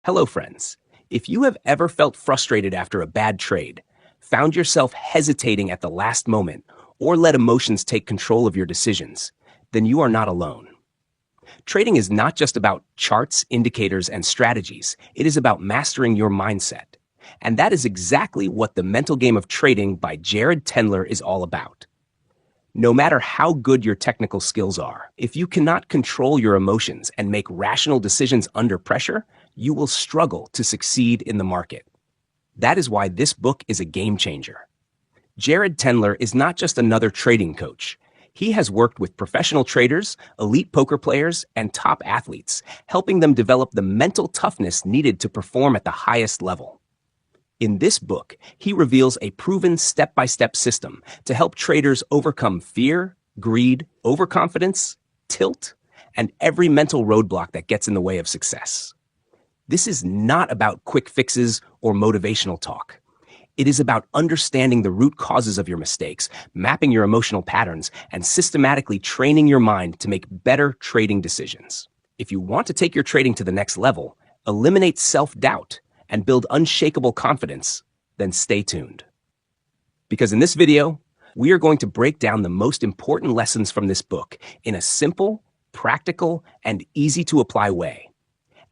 Hello, friends. If you have ever felt frustrated after a bad trade, found yourself hesitating at the last moment, or let emotions take control of your decisions, then you are not alone. Trading is not just about charts, indicators, and strategies. It is about mastering your mindset. And that is exactly what The Mental Game of Trading by Jared Tendlar is all about. No matter how good your technical skills are, if you cannot control your emotions and make rational decisions under pressure, you will struggle to succeed in the market. That is why this book is a game changer. Jared Tendlar is not just another trading coach. He has worked with professional traders, elite poker players, and top athletes, helping them develop the mental toughness needed to perform at the highest level. In this book, he reveals a proven step-by-step system to help traders overcome fear, greed, overconfidence, tilt, and every mental roadblock that gets in the way of success. This is not about quick fixes or motivational talk. It is about understanding the root causes of your mistakes, mapping your emotional patterns, and systematically training your mind to make better trading decisions. If you want to take your trading to the next level, eliminate self-doubt, and build unshakable confidence, then stay tuned. Because in this video, we are going to break down the most important lessons from this book in a simple, practical, and easy-to-apply way.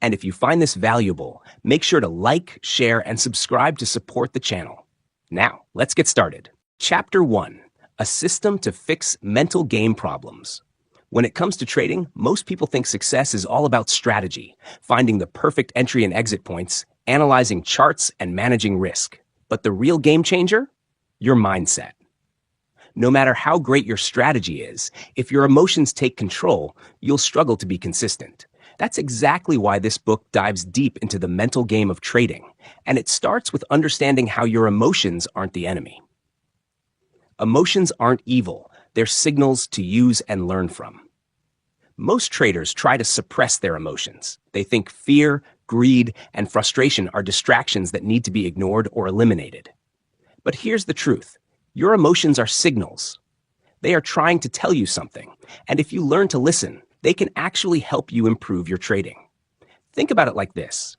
And if you find this valuable, make sure to like, share, and subscribe to support the channel. Now, let's get started. Chapter 1: A System to Fix Mental Game Problems. When it comes to trading, most people think success is all about strategy, finding the perfect entry and exit points, analyzing charts, and managing risk. But the real game changer? Your mindset. No matter how great your strategy is, if your emotions take control, you'll struggle to be consistent. That's exactly why this book dives deep into the mental game of trading, and it starts with understanding how your emotions aren't the enemy. Emotions aren't evil, they're signals to use and learn from. Most traders try to suppress their emotions. They think fear, greed, and frustration are distractions that need to be ignored or eliminated. But here's the truth. Your emotions are signals. They are trying to tell you something, and if you learn to listen, they can actually help you improve your trading. Think about it like this.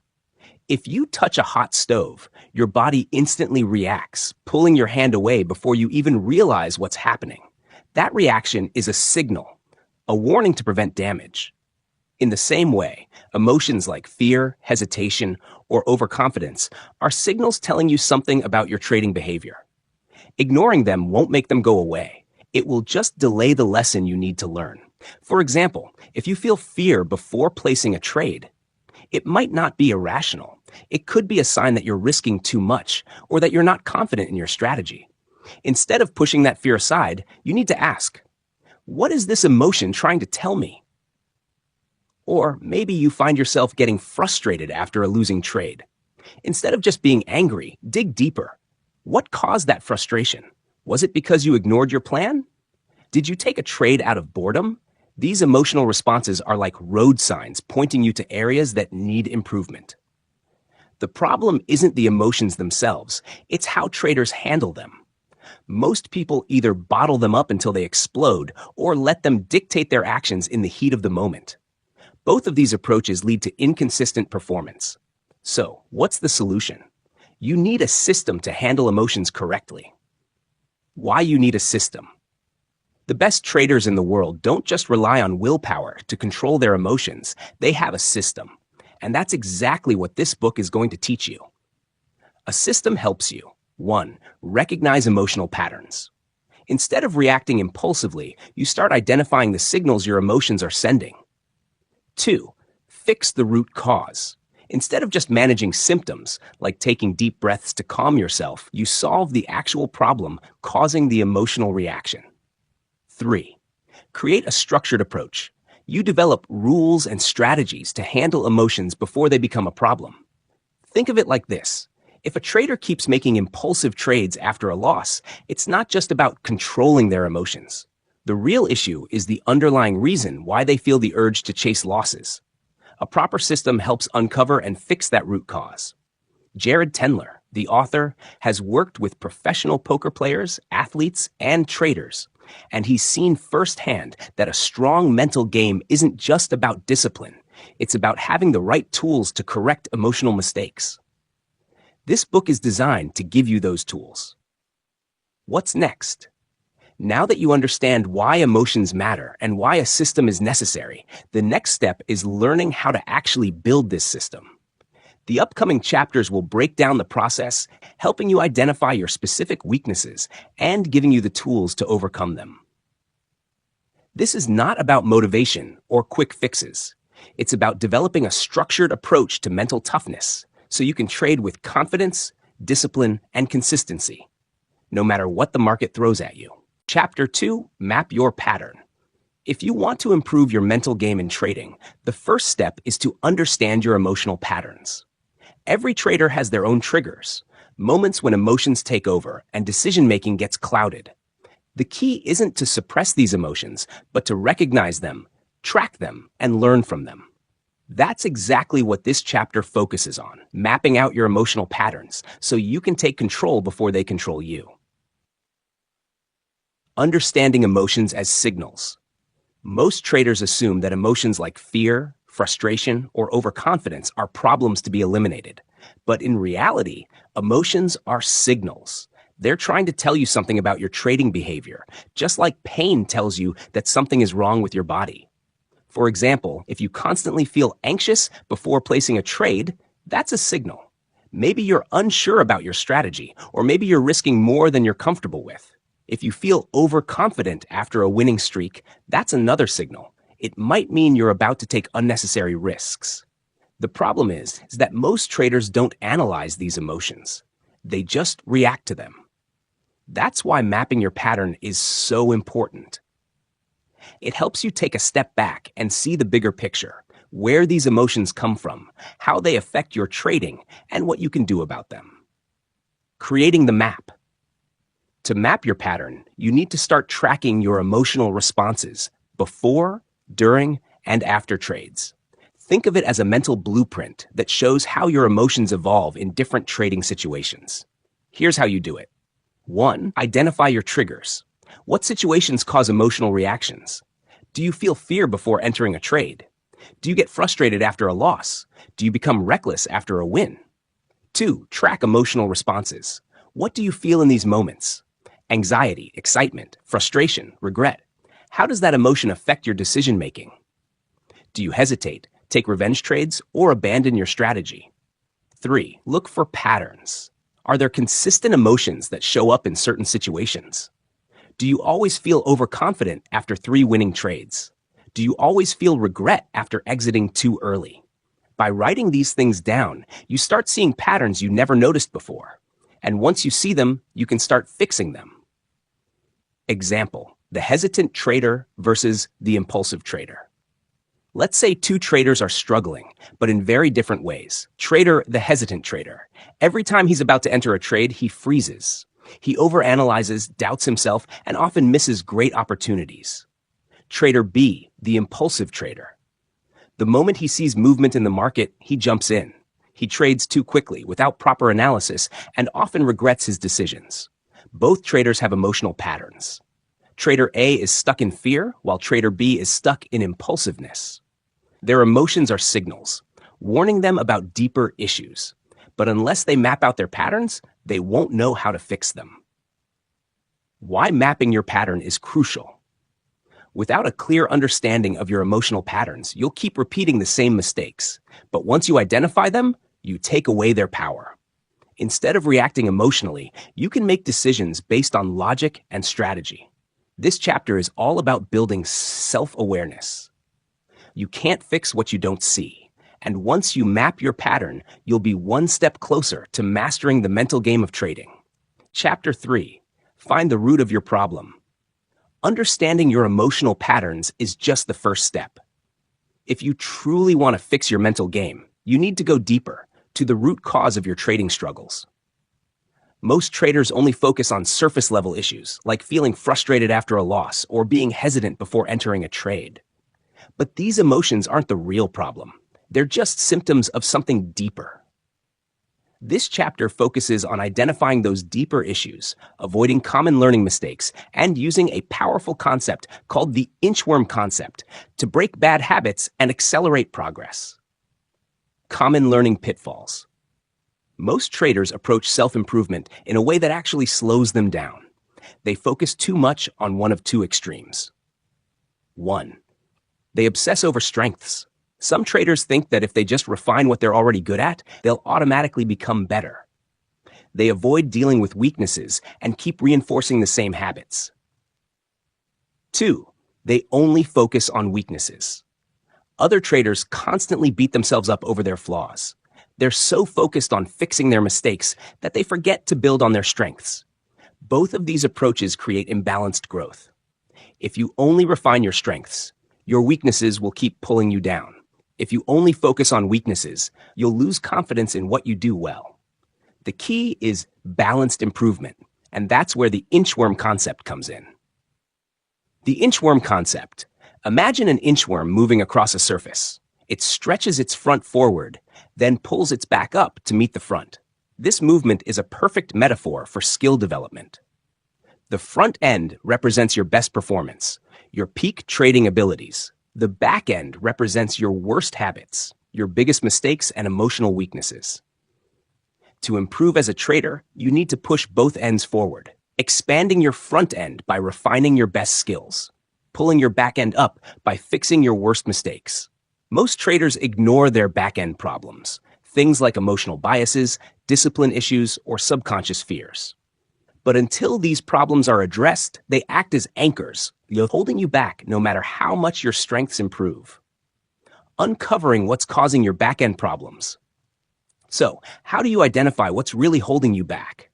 If you touch a hot stove, your body instantly reacts, pulling your hand away before you even realize what's happening. That reaction is a signal, a warning to prevent damage. In the same way, emotions like fear, hesitation, or overconfidence are signals telling you something about your trading behavior. Ignoring them won't make them go away. It will just delay the lesson you need to learn. For example, if you feel fear before placing a trade, it might not be irrational. It could be a sign that you're risking too much or that you're not confident in your strategy. Instead of pushing that fear aside, you need to ask, what is this emotion trying to tell me? Or maybe you find yourself getting frustrated after a losing trade. Instead of just being angry, dig deeper. What caused that frustration? Was it because you ignored your plan? Did you take a trade out of boredom? These emotional responses are like road signs pointing you to areas that need improvement. The problem isn't the emotions themselves, it's how traders handle them. Most people either bottle them up until they explode or let them dictate their actions in the heat of the moment. Both of these approaches lead to inconsistent performance. So, what's the solution? You need a system to handle emotions correctly. Why you need a system? The best traders in the world don't just rely on willpower to control their emotions, they have a system. And that's exactly what this book is going to teach you. A system helps you, 1. Recognize emotional patterns. Instead of reacting impulsively, you start identifying the signals your emotions are sending. 2. Fix the root cause. Instead of just managing symptoms, like taking deep breaths to calm yourself, you solve the actual problem causing the emotional reaction. 3. Create a structured approach. You develop rules and strategies to handle emotions before they become a problem. Think of it like this. If a trader keeps making impulsive trades after a loss, it's not just about controlling their emotions. The real issue is the underlying reason why they feel the urge to chase losses. A proper system helps uncover and fix that root cause. Jared Tendlar, the author, has worked with professional poker players, athletes, and traders, and he's seen firsthand that a strong mental game isn't just about discipline. It's about having the right tools to correct emotional mistakes. This book is designed to give you those tools. What's next? Now that you understand why emotions matter and why a system is necessary, the next step is learning how to actually build this system. The upcoming chapters will break down the process, helping you identify your specific weaknesses and giving you the tools to overcome them. This is not about motivation or quick fixes. It's about developing a structured approach to mental toughness so you can trade with confidence, discipline, and consistency, no matter what the market throws at you. Chapter 2, Map Your Pattern. If you want to improve your mental game in trading, the first step is to understand your emotional patterns. Every trader has their own triggers, moments when emotions take over and decision-making gets clouded. The key isn't to suppress these emotions, but to recognize them, track them, and learn from them. That's exactly what this chapter focuses on, mapping out your emotional patterns so you can take control before they control you. Understanding emotions as signals. Most traders assume that emotions like fear, frustration, or overconfidence are problems to be eliminated. But in reality, emotions are signals. They're trying to tell you something about your trading behavior, just like pain tells you that something is wrong with your body. For example, if you constantly feel anxious before placing a trade, that's a signal. Maybe you're unsure about your strategy, or maybe you're risking more than you're comfortable with. If you feel overconfident after a winning streak, that's another signal. It might mean you're about to take unnecessary risks. The problem is that most traders don't analyze these emotions. They just react to them. That's why mapping your pattern is so important. It helps you take a step back and see the bigger picture, where these emotions come from, how they affect your trading, and what you can do about them. Creating the map. To map your pattern, you need to start tracking your emotional responses before, during, and after trades. Think of it as a mental blueprint that shows how your emotions evolve in different trading situations. Here's how you do it. 1. Identify your triggers. What situations cause emotional reactions? Do you feel fear before entering a trade? Do you get frustrated after a loss? Do you become reckless after a win? 2. Track emotional responses. What do you feel in these moments? Anxiety, excitement, frustration, regret. How does that emotion affect your decision-making? Do you hesitate, take revenge trades, or abandon your strategy? 3. Look for patterns. Are there consistent emotions that show up in certain situations? Do you always feel overconfident after 3 winning trades? Do you always feel regret after exiting too early? By writing these things down, you start seeing patterns you never noticed before. And once you see them, you can start fixing them. Example, the hesitant trader versus the impulsive trader. Let's say 2 traders are struggling, but in very different ways. Trader, the hesitant trader. Every time he's about to enter a trade, he freezes. He overanalyzes, doubts himself, and often misses great opportunities. Trader B, the impulsive trader. The moment he sees movement in the market, he jumps in. He trades too quickly, without proper analysis, and often regrets his decisions. Both traders have emotional patterns. Trader A is stuck in fear, while Trader B is stuck in impulsiveness. Their emotions are signals, warning them about deeper issues. But unless they map out their patterns, they won't know how to fix them. Why mapping your pattern is crucial. Without a clear understanding of your emotional patterns, you'll keep repeating the same mistakes. But once you identify them, you take away their power. Instead of reacting emotionally, you can make decisions based on logic and strategy. This chapter is all about building self-awareness. You can't fix what you don't see. And once you map your pattern, you'll be one step closer to mastering the mental game of trading. Chapter 3. Find the root of your problem. Understanding your emotional patterns is just the first step. If you truly want to fix your mental game, you need to go deeper, to the root cause of your trading struggles. Most traders only focus on surface-level issues, like feeling frustrated after a loss or being hesitant before entering a trade. But these emotions aren't the real problem. They're just symptoms of something deeper. This chapter focuses on identifying those deeper issues, avoiding common learning mistakes, and using a powerful concept called the inchworm concept to break bad habits and accelerate progress. Common learning pitfalls. Most traders approach self-improvement in a way that actually slows them down. They focus too much on one of two extremes. 1. They obsess over strengths. Some traders think that if they just refine what they're already good at, they'll automatically become better. They avoid dealing with weaknesses and keep reinforcing the same habits. 2. They only focus on weaknesses. Other traders constantly beat themselves up over their flaws. They're so focused on fixing their mistakes that they forget to build on their strengths. Both of these approaches create imbalanced growth. If you only refine your strengths, your weaknesses will keep pulling you down. If you only focus on weaknesses, you'll lose confidence in what you do well. The key is balanced improvement, and that's where the inchworm concept comes in. The inchworm concept. Imagine an inchworm moving across a surface. It stretches its front forward, then pulls its back up to meet the front. This movement is a perfect metaphor for skill development. The front end represents your best performance, your peak trading abilities. The back end represents your worst habits, your biggest mistakes and emotional weaknesses. To improve as a trader, you need to push both ends forward, expanding your front end by refining your best skills, pulling your back end up by fixing your worst mistakes. Most traders ignore their back end problems, things like emotional biases, discipline issues, or subconscious fears. But until these problems are addressed, they act as anchors, holding you back no matter how much your strengths improve. Uncovering what's causing your back-end problems. So, how do you identify what's really holding you back?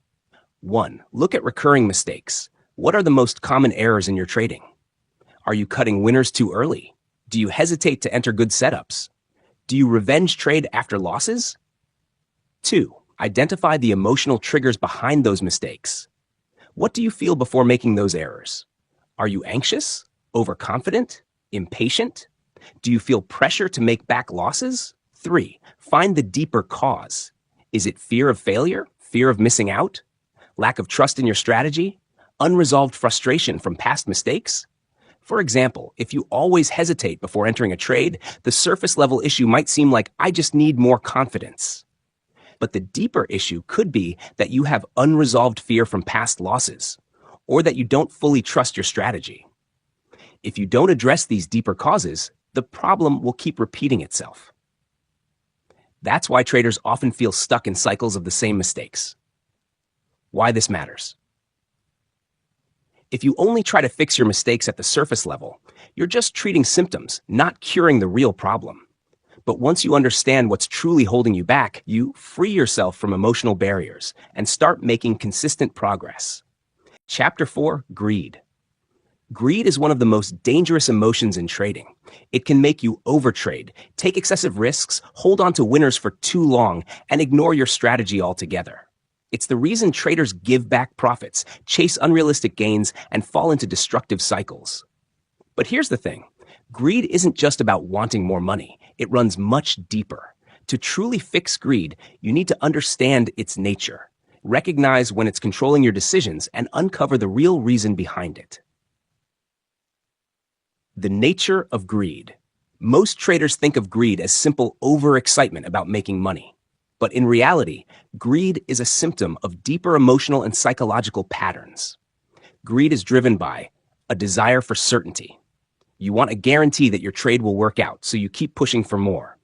1. Look at recurring mistakes. What are the most common errors in your trading? Are you cutting winners too early? Do you hesitate to enter good setups? Do you revenge trade after losses? 2. Identify the emotional triggers behind those mistakes. What do you feel before making those errors? Are you anxious, overconfident, impatient? Do you feel pressure to make back losses? 3. Find the deeper cause. Is it fear of failure, fear of missing out, lack of trust in your strategy, unresolved frustration from past mistakes? For example, if you always hesitate before entering a trade, the surface level issue might seem like, I just need more confidence. But the deeper issue could be that you have unresolved fear from past losses, or that you don't fully trust your strategy. If you don't address these deeper causes, the problem will keep repeating itself. That's why traders often feel stuck in cycles of the same mistakes. Why this matters. If you only try to fix your mistakes at the surface level, you're just treating symptoms, not curing the real problem. But once you understand what's truly holding you back, you free yourself from emotional barriers and start making consistent progress. Chapter 4, Greed. Greed is one of the most dangerous emotions in trading. It can make you overtrade, take excessive risks, hold on to winners for too long, and ignore your strategy altogether. It's the reason traders give back profits, chase unrealistic gains, and fall into destructive cycles. But here's the thing. Greed isn't just about wanting more money. It runs much deeper. To truly fix greed, you need to understand its nature, recognize when it's controlling your decisions, and uncover the real reason behind it. The nature of greed. Most traders think of greed as simple overexcitement about making money. But in reality, greed is a symptom of deeper emotional and psychological patterns. Greed is driven by a desire for certainty. You want a guarantee that your trade will work out, so you keep pushing for more.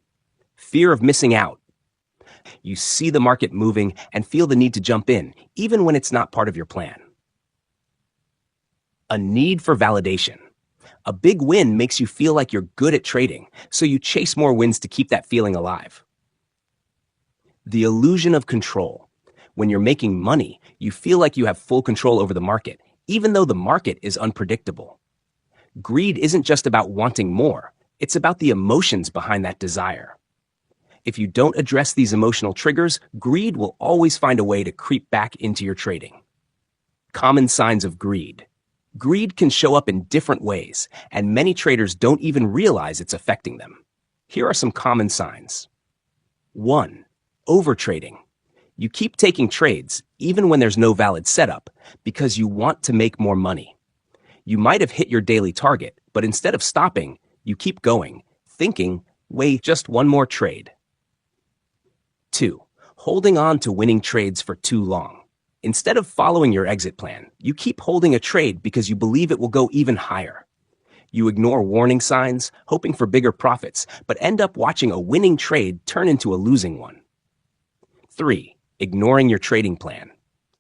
Fear of missing out. You see the market moving and feel the need to jump in, even when it's not part of your plan. A need for validation. A big win makes you feel like you're good at trading, so you chase more wins to keep that feeling alive. The illusion of control. When you're making money, you feel like you have full control over the market, even though the market is unpredictable. Greed isn't just about wanting more, it's about the emotions behind that desire. If you don't address these emotional triggers, greed will always find a way to creep back into your trading. Common signs of greed. Greed can show up in different ways, and many traders don't even realize it's affecting them. Here are some common signs. 1. Overtrading. You keep taking trades, even when there's no valid setup, because you want to make more money. You might have hit your daily target, but instead of stopping, you keep going, thinking, wait, just one more trade. 2. Holding on to winning trades for too long. Instead of following your exit plan, you keep holding a trade because you believe it will go even higher. You ignore warning signs, hoping for bigger profits, but end up watching a winning trade turn into a losing one. 3. Ignoring your trading plan.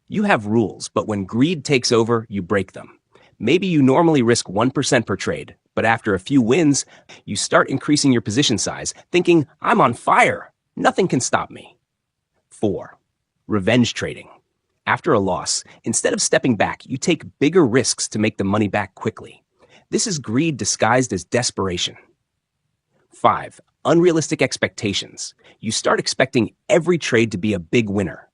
You have rules, but when greed takes over, you break them. Maybe you normally risk 1% per trade, but after a few wins, you start increasing your position size, thinking, I'm on fire. Nothing can stop me. 4. Revenge trading. After a loss, instead of stepping back, you take bigger risks to make the money back quickly. This is greed disguised as desperation. 5. Unrealistic expectations. You start expecting every trade to be a big winner.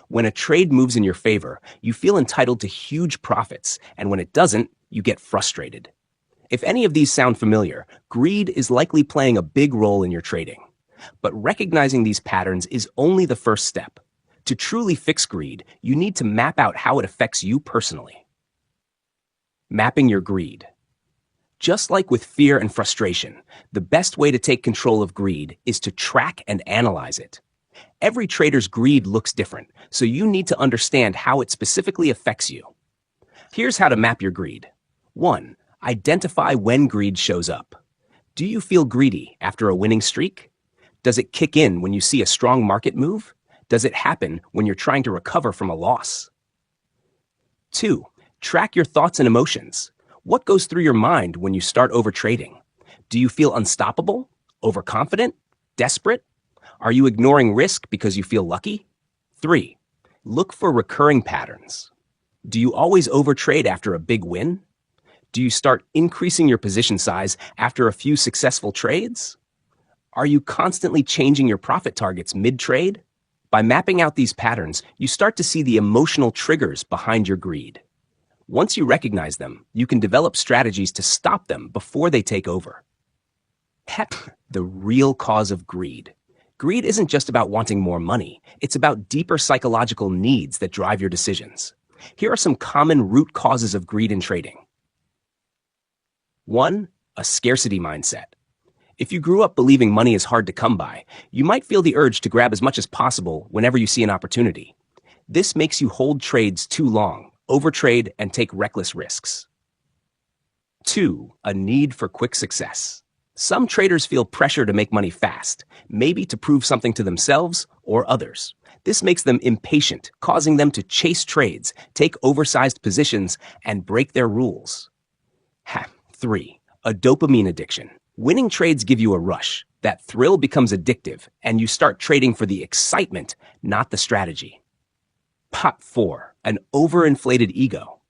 When a trade moves in your favor, you feel entitled to huge profits, and when it doesn't, you get frustrated. If any of these sound familiar, greed is likely playing a big role in your trading. But recognizing these patterns is only the first step. To truly fix greed, you need to map out how it affects you personally. Mapping your greed. Just like with fear and frustration, the best way to take control of greed is to track and analyze it. Every trader's greed looks different, so you need to understand how it specifically affects you. Here's how to map your greed. 1. Identify when greed shows up. Do you feel greedy after a winning streak? Does it kick in when you see a strong market move? Does it happen when you're trying to recover from a loss? 2. Track your thoughts and emotions. What goes through your mind when you start overtrading? Do you feel unstoppable, overconfident, desperate? Are you ignoring risk because you feel lucky? 3. Look for recurring patterns. Do you always overtrade after a big win? Do you start increasing your position size after a few successful trades? Are you constantly changing your profit targets mid-trade? By mapping out these patterns, you start to see the emotional triggers behind your greed. Once you recognize them, you can develop strategies to stop them before they take over. The real cause of greed. Greed isn't just about wanting more money. It's about deeper psychological needs that drive your decisions. Here are some common root causes of greed in trading. 1. A scarcity mindset. If you grew up believing money is hard to come by, you might feel the urge to grab as much as possible whenever you see an opportunity. This makes you hold trades too long, overtrade, and take reckless risks. 2. A need for quick success. Some traders feel pressure to make money fast, maybe to prove something to themselves or others. This makes them impatient, causing them to chase trades, take oversized positions, and break their rules. 3. A dopamine addiction. Winning trades give you a rush. That thrill becomes addictive, and you start trading for the excitement, not the strategy. 4. An overinflated ego.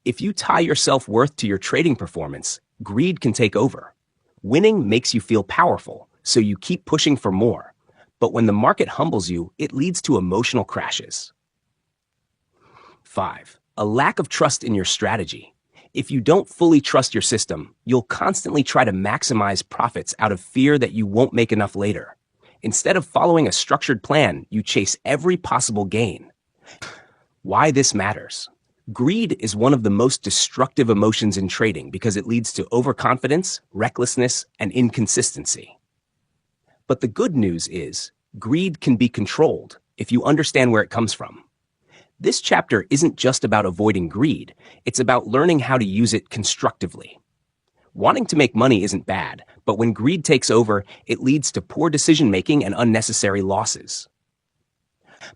If you tie your self-worth to your trading performance, greed can take over. Winning makes you feel powerful, so you keep pushing for more. But when the market humbles you, it leads to emotional crashes. 5. A lack of trust in your strategy. If you don't fully trust your system, you'll constantly try to maximize profits out of fear that you won't make enough later. Instead of following a structured plan, you chase every possible gain. Why this matters. Greed is one of the most destructive emotions in trading because it leads to overconfidence, recklessness, and inconsistency. But the good news is, greed can be controlled if you understand where it comes from. This chapter isn't just about avoiding greed, it's about learning how to use it constructively. Wanting to make money isn't bad, but when greed takes over, it leads to poor decision-making and unnecessary losses.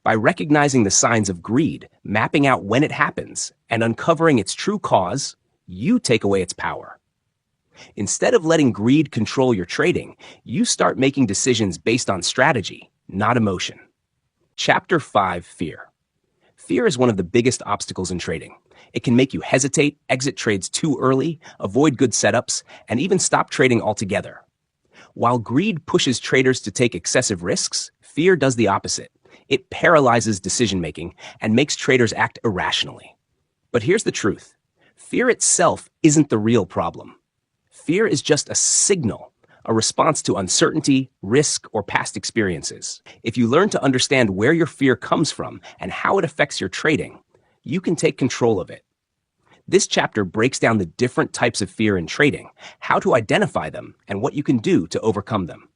By recognizing the signs of greed, mapping out when it happens, and uncovering its true cause, you take away its power. Instead of letting greed control your trading, you start making decisions based on strategy, not emotion. Chapter 5: Fear. Fear is one of the biggest obstacles in trading. It can make you hesitate, exit trades too early, avoid good setups, and even stop trading altogether. While greed pushes traders to take excessive risks, fear does the opposite. It paralyzes decision-making and makes traders act irrationally. But here's the truth. Fear itself isn't the real problem. Fear is just a signal, a response to uncertainty, risk, or past experiences. If you learn to understand where your fear comes from and how it affects your trading, you can take control of it. This chapter breaks down the different types of fear in trading, how to identify them, and what you can do to overcome them.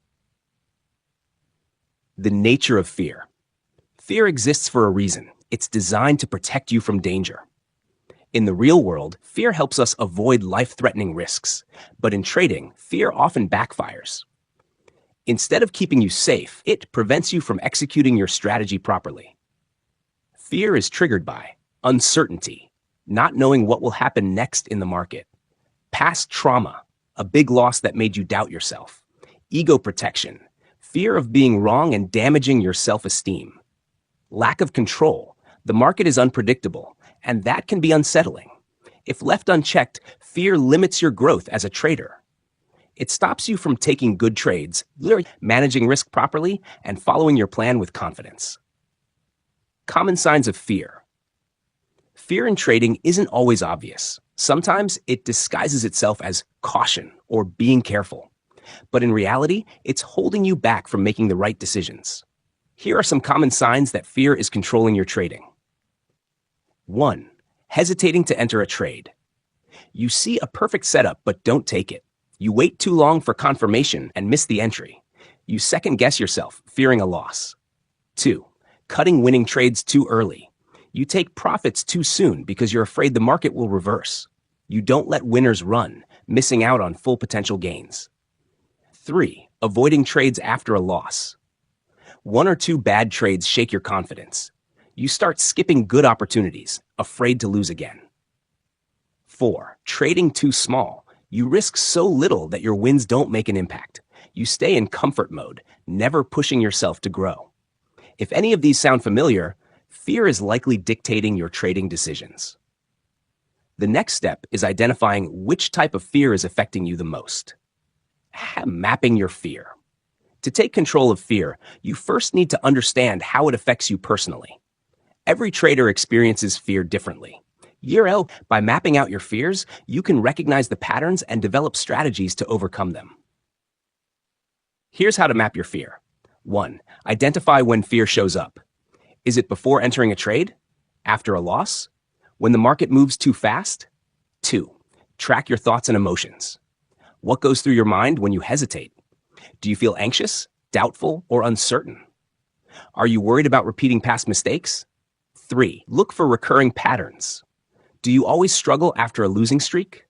The nature of fear. Fear exists for a reason. It's designed to protect you from danger. In the real world, fear helps us avoid life-threatening risks, but in trading, fear often backfires. Instead of keeping you safe, it prevents you from executing your strategy properly. Fear is triggered by uncertainty, not knowing what will happen next in the market; past trauma, a big loss that made you doubt yourself; ego protection, fear of being wrong and damaging your self-esteem; lack of control, the market is unpredictable, and that can be unsettling. If left unchecked, fear limits your growth as a trader. It stops you from taking good trades, managing risk properly, and following your plan with confidence. Common signs of fear. Fear in trading isn't always obvious. Sometimes it disguises itself as caution or being careful. But in reality, it's holding you back from making the right decisions. Here are some common signs that fear is controlling your trading. 1. Hesitating to enter a trade. You see a perfect setup but don't take it. You wait too long for confirmation and miss the entry. You second-guess yourself, fearing a loss. 2. Cutting winning trades too early. You take profits too soon because you're afraid the market will reverse. You don't let winners run, missing out on full potential gains. 3. Avoiding trades after a loss. 1 or 2 bad trades shake your confidence. You start skipping good opportunities, afraid to lose again. 4. Trading too small. You risk so little that your wins don't make an impact. You stay in comfort mode, never pushing yourself to grow. If any of these sound familiar, fear is likely dictating your trading decisions. The next step is identifying which type of fear is affecting you the most. Mapping your fear. To take control of fear, you first need to understand how it affects you personally. Every trader experiences fear differently. By mapping out your fears, you can recognize the patterns and develop strategies to overcome them. Here's how to map your fear. 1. Identify when fear shows up. Is it before entering a trade? After a loss? When the market moves too fast? 2. Track your thoughts and emotions. What goes through your mind when you hesitate? Do you feel anxious, doubtful, or uncertain? Are you worried about repeating past mistakes? 3. Look for recurring patterns. Do you always struggle after a losing streak?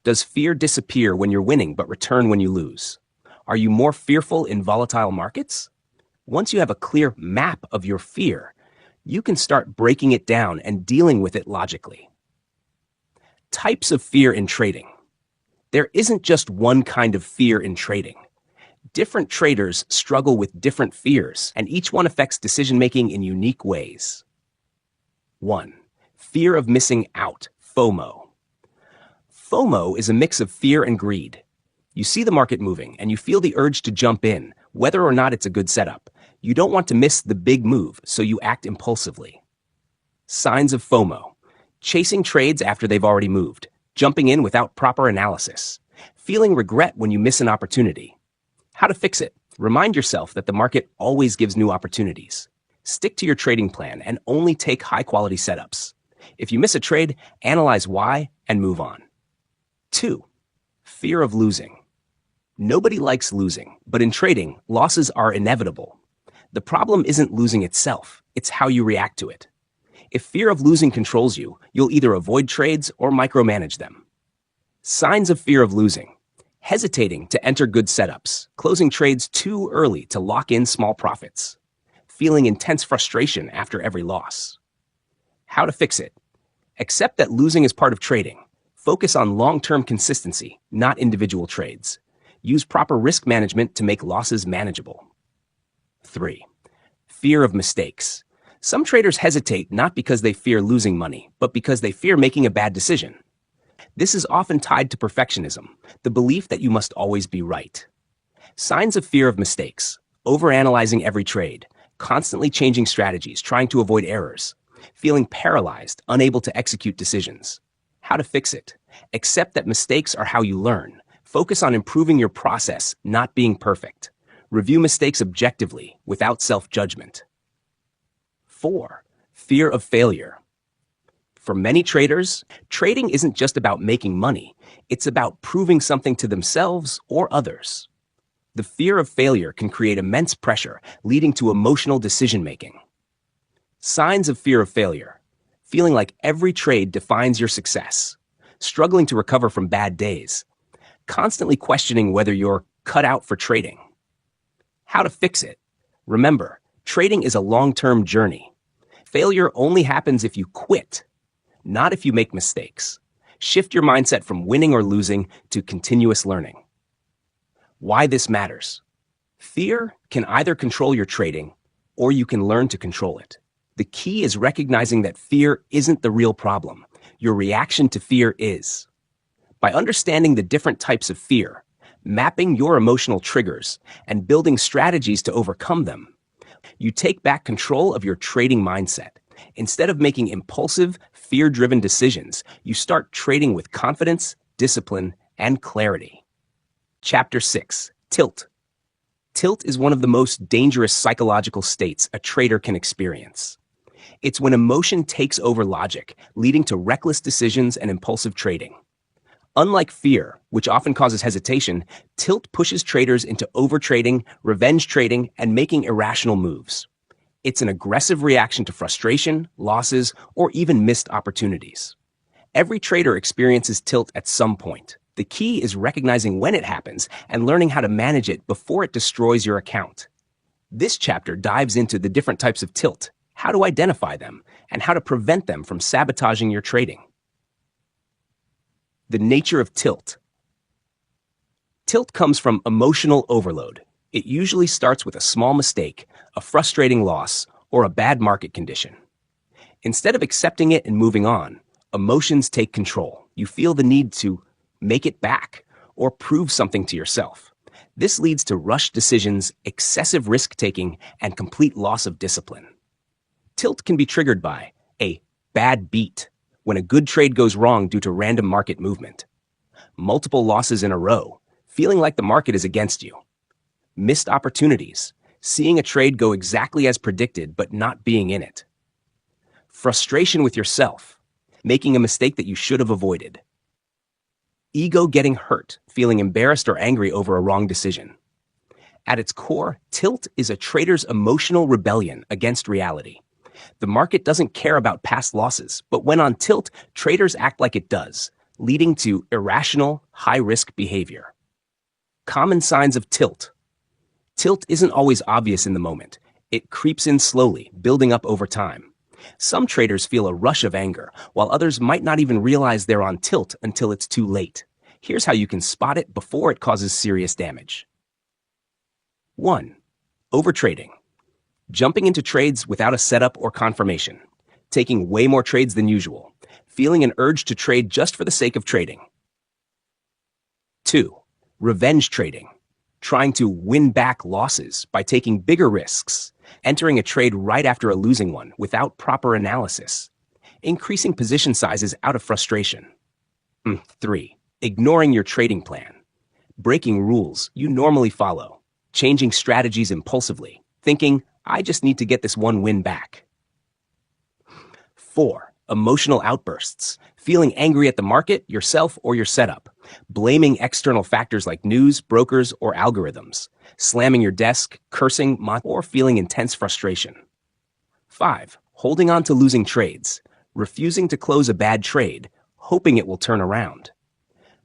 Does fear disappear when you're winning but return when you lose? Are you more fearful in volatile markets? Once you have a clear map of your fear, you can start breaking it down and dealing with it logically. Types of fear in trading. There isn't just one kind of fear in trading. Different traders struggle with different fears, and each one affects decision-making in unique ways. 1. Fear of missing out, FOMO. FOMO is a mix of fear and greed. You see the market moving, and you feel the urge to jump in, whether or not it's a good setup. You don't want to miss the big move, so you act impulsively. Signs of FOMO. Chasing trades after they've already moved, jumping in without proper analysis, feeling regret when you miss an opportunity. How to fix it? Remind yourself that the market always gives new opportunities. Stick to your trading plan and only take high-quality setups. If you miss a trade, analyze why and move on. 2. Fear of losing. Nobody likes losing, but in trading, losses are inevitable. The problem isn't losing itself, it's how you react to it. If fear of losing controls you, you'll either avoid trades or micromanage them. Signs of fear of losing. Hesitating to enter good setups, closing trades too early to lock in small profits, feeling intense frustration after every loss. How to fix it? Accept that losing is part of trading. Focus on long-term consistency, not individual trades. Use proper risk management to make losses manageable. 3. Fear of mistakes. Some traders hesitate not because they fear losing money, but because they fear making a bad decision. This is often tied to perfectionism, the belief that you must always be right. Signs of fear of mistakes: overanalyzing every trade, constantly changing strategies, trying to avoid errors, feeling paralyzed, unable to execute decisions. How to fix it? Accept that mistakes are how you learn. Focus on improving your process, not being perfect. Review mistakes objectively, without self-judgment. 4. Fear of failure. For many traders, trading isn't just about making money. It's about proving something to themselves or others. The fear of failure can create immense pressure, leading to emotional decision-making. Signs of fear of failure. Feeling like every trade defines your success. Struggling to recover from bad days. Constantly questioning whether you're cut out for trading. How to fix it? Remember, trading is a long-term journey. Failure only happens if you quit, not if you make mistakes. Shift your mindset from winning or losing to continuous learning. Why this matters. Fear can either control your trading, or you can learn to control it. The key is recognizing that fear isn't the real problem. Your reaction to fear is. By understanding the different types of fear, mapping your emotional triggers, and building strategies to overcome them, you take back control of your trading mindset. Instead of making impulsive, fear-driven decisions, you start trading with confidence, discipline, and clarity. Chapter 6. Tilt. Tilt is one of the most dangerous psychological states a trader can experience. It's when emotion takes over logic, leading to reckless decisions and impulsive trading. Unlike fear, which often causes hesitation, tilt pushes traders into overtrading, revenge trading, and making irrational moves. It's an aggressive reaction to frustration, losses, or even missed opportunities. Every trader experiences tilt at some point. The key is recognizing when it happens and learning how to manage it before it destroys your account. This chapter dives into the different types of tilt, how to identify them, and how to prevent them from sabotaging your trading. The nature of tilt. Tilt comes from emotional overload. It usually starts with a small mistake, a frustrating loss, or a bad market condition. Instead of accepting it and moving on, emotions take control. You feel the need to make it back or prove something to yourself. This leads to rushed decisions, excessive risk-taking, and complete loss of discipline. Tilt can be triggered by a bad beat, when a good trade goes wrong due to random market movement. Multiple losses in a row, feeling like the market is against you. Missed opportunities, seeing a trade go exactly as predicted but not being in it. Frustration with yourself, making a mistake that you should have avoided. Ego getting hurt, feeling embarrassed or angry over a wrong decision. At its core, tilt is a trader's emotional rebellion against reality. The market doesn't care about past losses, but when on tilt, traders act like it does, leading to irrational, high-risk behavior. Common signs of tilt. Tilt isn't always obvious in the moment. It creeps in slowly, building up over time. Some traders feel a rush of anger, while others might not even realize they're on tilt until it's too late. Here's how you can spot it before it causes serious damage. 1. Overtrading. Jumping into trades without a setup or confirmation. Taking way more trades than usual. Feeling an urge to trade just for the sake of trading. 2. Revenge trading. Trying to win back losses by taking bigger risks. Entering a trade right after a losing one without proper analysis. Increasing position sizes out of frustration. 3. Ignoring your trading plan. Breaking rules you normally follow. Changing strategies impulsively. Thinking, I just need to get this one win back. 4. Emotional outbursts. Feeling angry at the market, yourself, or your setup. Blaming external factors like news, brokers, or algorithms. Slamming your desk, cursing, or feeling intense frustration. 5. Holding on to losing trades. Refusing to close a bad trade, hoping it will turn around.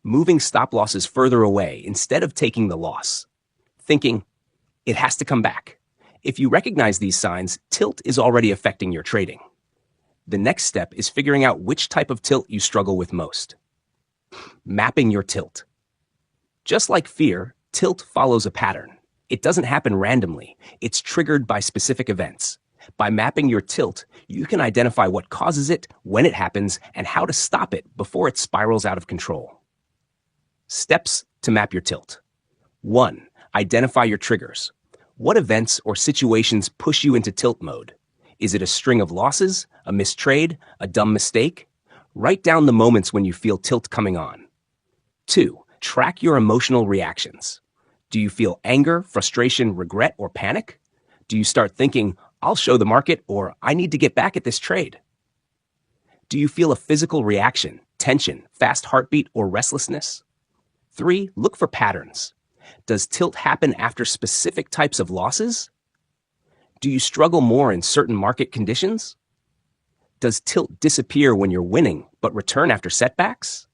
Moving stop losses further away instead of taking the loss. Thinking, it has to come back. If you recognize these signs, tilt is already affecting your trading. The next step is figuring out which type of tilt you struggle with most. Mapping your tilt. Just like fear, tilt follows a pattern. It doesn't happen randomly. It's triggered by specific events. By mapping your tilt, you can identify what causes it, when it happens, and how to stop it before it spirals out of control. Steps to map your tilt. 1. Identify your triggers. What events or situations push you into tilt mode? Is it a string of losses, a missed trade, a dumb mistake? Write down the moments when you feel tilt coming on. 2. Track your emotional reactions. Do you feel anger, frustration, regret, or panic? Do you start thinking, I'll show the market, or I need to get back at this trade? Do you feel a physical reaction, tension, fast heartbeat, or restlessness? 3. Look for patterns. Does tilt happen after specific types of losses? Do you struggle more in certain market conditions? Does tilt disappear when you're winning, but return after setbacks?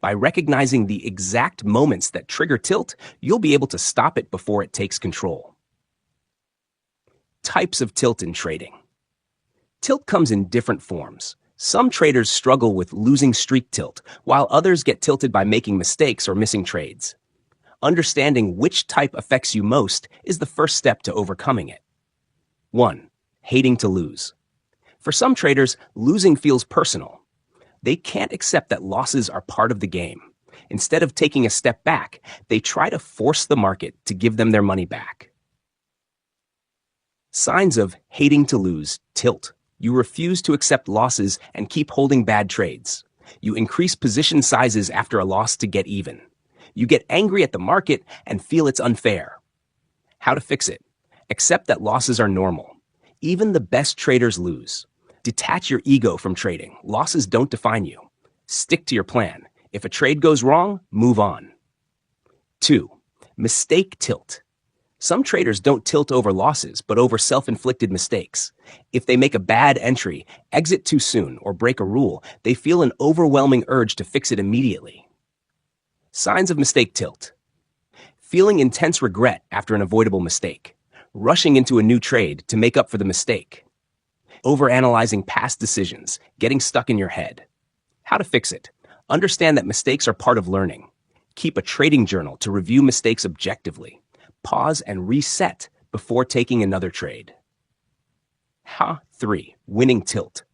By recognizing the exact moments that trigger tilt, you'll be able to stop it before it takes control. Types of tilt in trading. Tilt comes in different forms. Some traders struggle with losing streak tilt, while others get tilted by making mistakes or missing trades. Understanding which type affects you most is the first step to overcoming it. 1. Hating to lose. For some traders, losing feels personal. They can't accept that losses are part of the game. Instead of taking a step back, they try to force the market to give them their money back. Signs of hating to lose: tilt. You refuse to accept losses and keep holding bad trades. You increase position sizes after a loss to get even. You get angry at the market and feel it's unfair. How to fix it? Accept that losses are normal. Even the best traders lose. Detach your ego from trading. Losses don't define you. Stick to your plan. If a trade goes wrong, move on. 2. Mistake tilt. Some traders don't tilt over losses, but over self-inflicted mistakes. If they make a bad entry, exit too soon, or break a rule, they feel an overwhelming urge to fix it immediately. Signs of mistake tilt. Feeling intense regret after an avoidable mistake. Rushing into a new trade to make up for the mistake. Overanalyzing past decisions, getting stuck in your head. How to fix it? Understand that mistakes are part of learning. Keep a trading journal to review mistakes objectively. Pause and reset before taking another trade. 3. Winning tilt.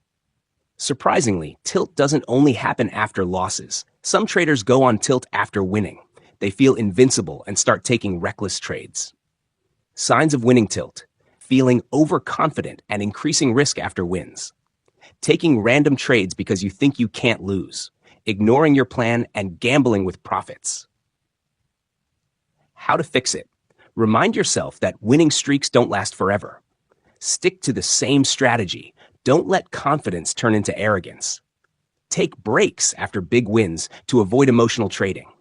Surprisingly, tilt doesn't only happen after losses. Some traders go on tilt after winning. They feel invincible and start taking reckless trades. Signs of winning tilt: feeling overconfident and increasing risk after wins. Taking random trades because you think you can't lose. Ignoring your plan and gambling with profits. How to fix it? Remind yourself that winning streaks don't last forever. Stick to the same strategy. Don't let confidence turn into arrogance. Take breaks after big wins to avoid emotional trading.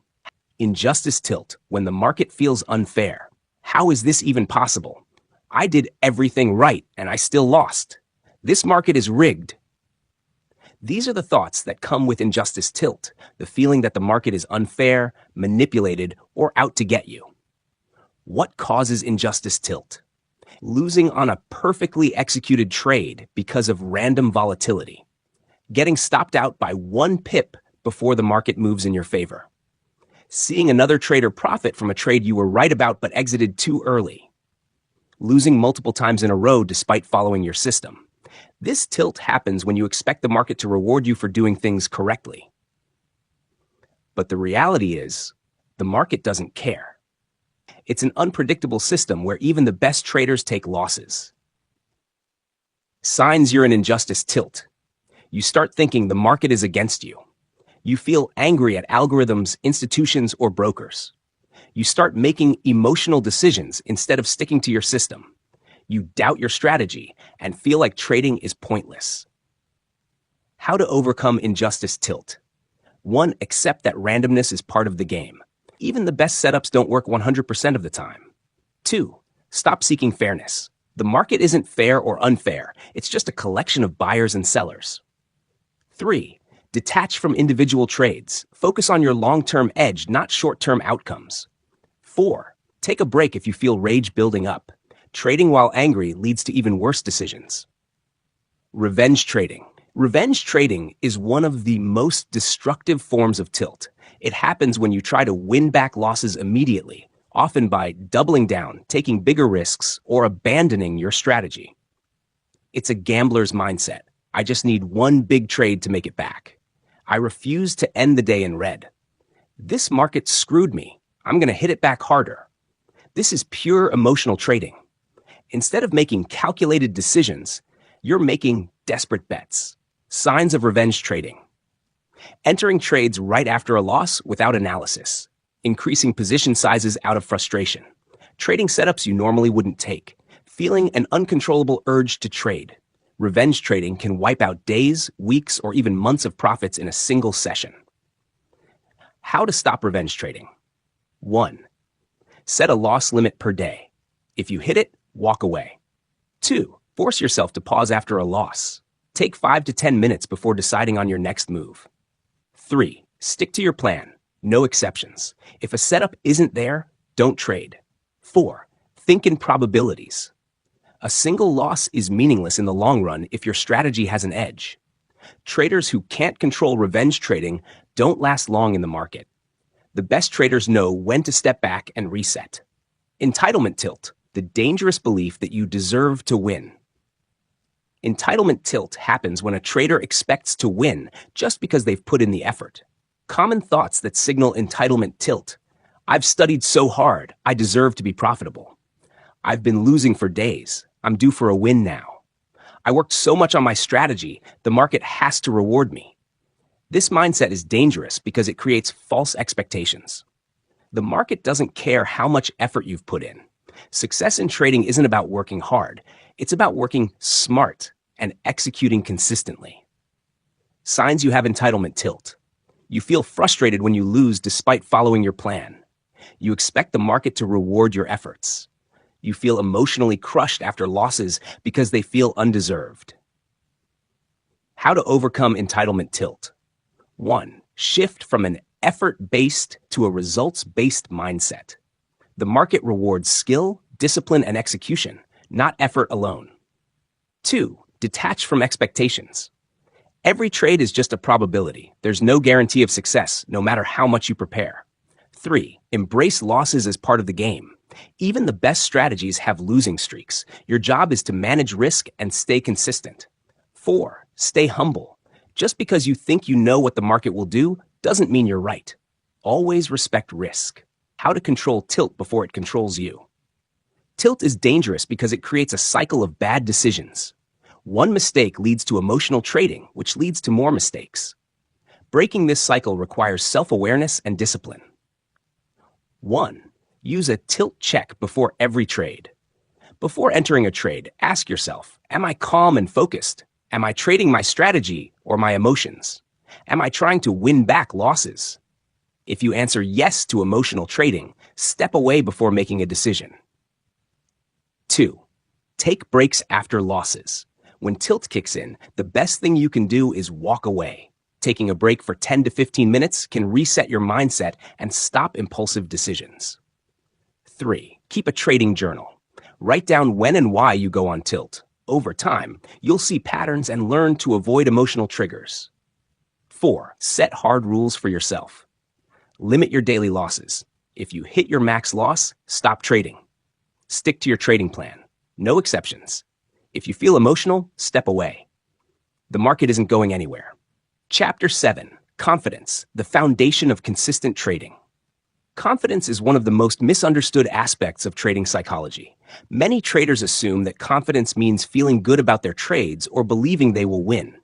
Injustice tilt: when the market feels unfair. How is this even possible? I did everything right and I still lost. This market is rigged. These are the thoughts that come with injustice tilt, the feeling that the market is unfair, manipulated, or out to get you. What causes injustice tilt? Losing on a perfectly executed trade because of random volatility. Getting stopped out by 1 pip before the market moves in your favor. Seeing another trader profit from a trade you were right about but exited too early. Losing multiple times in a row despite following your system. This tilt happens when you expect the market to reward you for doing things correctly. But the reality is, the market doesn't care. It's an unpredictable system where even the best traders take losses. Signs you're in injustice tilt. You start thinking the market is against you. You feel angry at algorithms, institutions, or brokers. You start making emotional decisions instead of sticking to your system. You doubt your strategy and feel like trading is pointless. How to overcome injustice tilt? 1. Accept that randomness is part of the game. Even the best setups don't work 100% of the time. 2. Stop seeking fairness. The market isn't fair or unfair. It's just a collection of buyers and sellers. 3. Detach from individual trades. Focus on your long-term edge, not short-term outcomes. 4. Take a break if you feel rage building up. Trading while angry leads to even worse decisions. Revenge trading. Revenge trading is one of the most destructive forms of tilt. It happens when you try to win back losses immediately, often by doubling down, taking bigger risks, or abandoning your strategy. It's a gambler's mindset. I just need 1 big trade to make it back. I refuse to end the day in red. This market screwed me. I'm going to hit it back harder. This is pure emotional trading. Instead of making calculated decisions, you're making desperate bets. Signs of revenge trading. Entering trades right after a loss without analysis. increasing position sizes out of frustration, trading setups you normally wouldn't take, feeling an uncontrollable urge to trade. Revenge trading can wipe out days, weeks, or even months of profits in a single session. How to stop revenge trading. 1. Set a loss limit per day. If you hit it, walk away. 2. Force yourself to pause after a loss. Take 5 to 10 minutes before deciding on your next move. 3. Stick to your plan. No exceptions. If a setup isn't there, don't trade. 4. Think in probabilities. A single loss is meaningless in the long run if your strategy has an edge. Traders who can't control revenge trading don't last long in the market. The best traders know when to step back and reset. Entitlement tilt, the dangerous belief that you deserve to win. Entitlement tilt happens when a trader expects to win just because they've put in the effort. Common thoughts that signal entitlement tilt. I've studied so hard, I deserve to be profitable. I've been losing for days. I'm due for a win now. I worked so much on my strategy, the market has to reward me. This mindset is dangerous because it creates false expectations. The market doesn't care how much effort you've put in. Success in trading isn't about working hard. It's about working smart and executing consistently. Signs you have entitlement tilt. You feel frustrated when you lose despite following your plan. You expect the market to reward your efforts. You feel emotionally crushed after losses because they feel undeserved. How to overcome entitlement tilt. 1. Shift from an effort-based to a results-based mindset. The market rewards skill, discipline, and execution, not effort alone. 2. Detach from expectations. Every trade is just a probability. There's no guarantee of success, no matter how much you prepare. 3. Embrace losses as part of the game. Even the best strategies have losing streaks. Your job is to manage risk and stay consistent. 4. Stay humble. Just because you think you know what the market will do doesn't mean you're right. Always respect risk. How to control tilt before it controls you. Tilt is dangerous because it creates a cycle of bad decisions. One mistake leads to emotional trading, which leads to more mistakes. Breaking this cycle requires self-awareness and discipline. 1. Use a tilt check before every trade. Before entering a trade, ask yourself, am I calm and focused? Am I trading my strategy or my emotions? Am I trying to win back losses? If you answer yes to emotional trading, step away before making a decision. 2. Take breaks after losses. When tilt kicks in, the best thing you can do is walk away. Taking a break for 10 to 15 minutes can reset your mindset and stop impulsive decisions. 3. Keep a trading journal. Write down when and why you go on tilt. Over time, you'll see patterns and learn to avoid emotional triggers. 4. Set hard rules for yourself. Limit your daily losses. If you hit your max loss, stop trading. Stick to your trading plan. No exceptions. If you feel emotional, step away. The market isn't going anywhere. Chapter 7. Confidence, the foundation of consistent trading. Confidence is one of the most misunderstood aspects of trading psychology. Many traders assume that confidence means feeling good about their trades or believing they will win.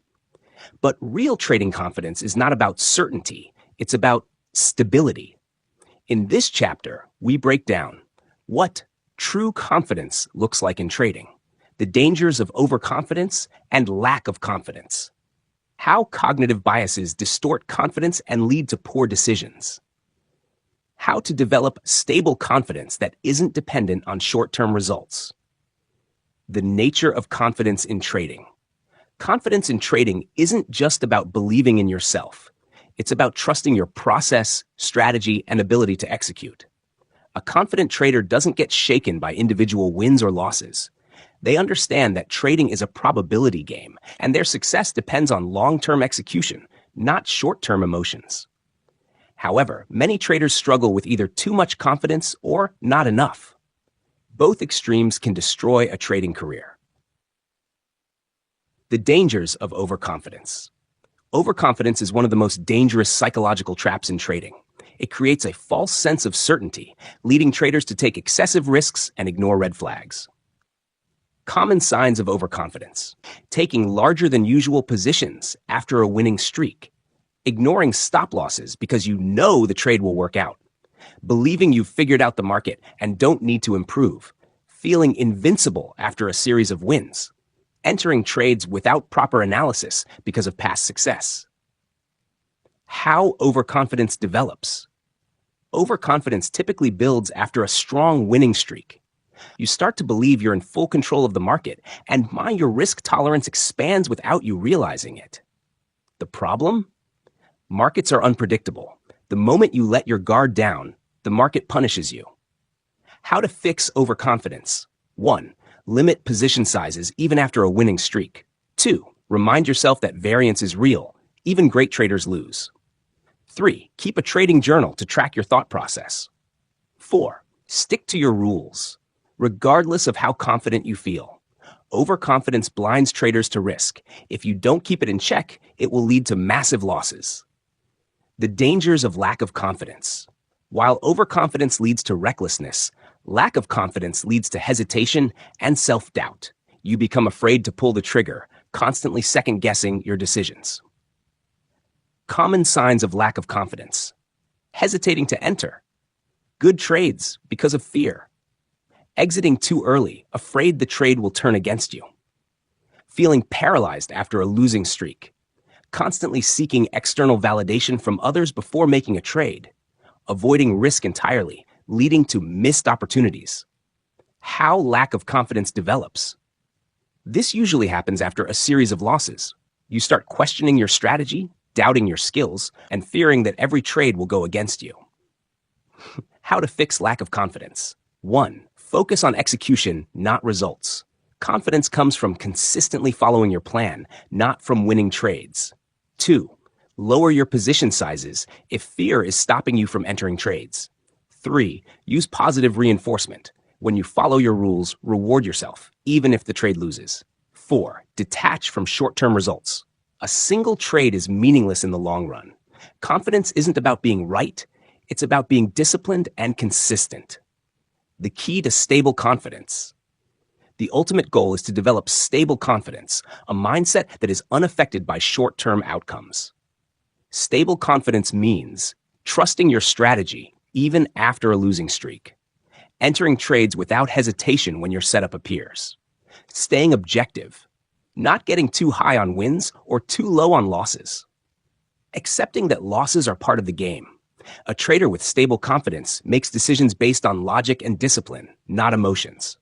But real trading confidence is not about certainty, it's about stability. In this chapter, we break down what true confidence looks like in trading, the dangers of overconfidence and lack of confidence, how cognitive biases distort confidence and lead to poor decisions, how to develop stable confidence that isn't dependent on short-term results, the nature of confidence in trading. Confidence in trading isn't just about believing in yourself. It's about trusting your process, strategy, and ability to execute. A confident trader doesn't get shaken by individual wins or losses. They understand that trading is a probability game, and their success depends on long-term execution, not short-term emotions. However, many traders struggle with either too much confidence or not enough. Both extremes can destroy a trading career. The dangers of overconfidence. Overconfidence is one of the most dangerous psychological traps in trading. It creates a false sense of certainty, leading traders to take excessive risks and ignore red flags. Common signs of overconfidence: taking larger than usual positions after a winning streak, ignoring stop losses because you know the trade will work out, believing you've figured out the market and don't need to improve, feeling invincible after a series of wins, entering trades without proper analysis because of past success. How overconfidence develops. Overconfidence typically builds after a strong winning streak. You start to believe you're in full control of the market, and your risk tolerance expands without you realizing it. The problem? Markets are unpredictable. The moment you let your guard down, the market punishes you. How to fix overconfidence. 1. Limit position sizes even after a winning streak. 2. Remind yourself that variance is real. Even great traders lose. 3. Keep a trading journal to track your thought process. 4. Stick to your rules, regardless of how confident you feel. Overconfidence blinds traders to risk. If you don't keep it in check, it will lead to massive losses. The dangers of lack of confidence. While overconfidence leads to recklessness, lack of confidence leads to hesitation and self-doubt. You become afraid to pull the trigger, constantly second-guessing your decisions. Common signs of lack of confidence. Hesitating to enter. Good trades because of fear. Exiting too early, afraid the trade will turn against you. Feeling paralyzed after a losing streak. Constantly seeking external validation from others before making a trade. Avoiding risk entirely, leading to missed opportunities. How lack of confidence develops. This usually happens after a series of losses. You start questioning your strategy, doubting your skills, and fearing that every trade will go against you. How to fix lack of confidence. 1. Focus on execution, not results. Confidence comes from consistently following your plan, not from winning trades. 2. Lower your position sizes if fear is stopping you from entering trades. 3. Use positive reinforcement. When you follow your rules, reward yourself, even if the trade loses. 4. Detach from short-term results. A single trade is meaningless in the long run. Confidence isn't about being right, it's about being disciplined and consistent. The key to stable confidence. The ultimate goal is to develop stable confidence, a mindset that is unaffected by short-term outcomes. Stable confidence means trusting your strategy even after a losing streak, entering trades without hesitation when your setup appears, staying objective, not getting too high on wins or too low on losses, accepting that losses are part of the game. A trader with stable confidence makes decisions based on logic and discipline, not emotions.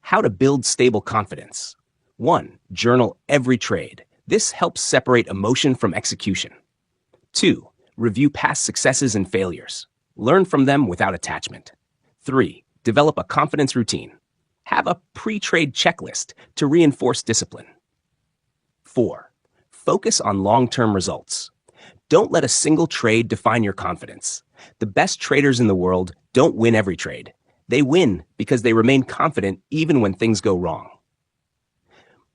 How to build stable confidence. 1. Journal every trade. This helps separate emotion from execution. 2. Review past successes and failures. Learn from them without attachment. 3. Develop a confidence routine. Have a pre-trade checklist to reinforce discipline. 4. Focus on long-term results. Don't let a single trade define your confidence. The best traders in the world don't win every trade. They win because they remain confident even when things go wrong.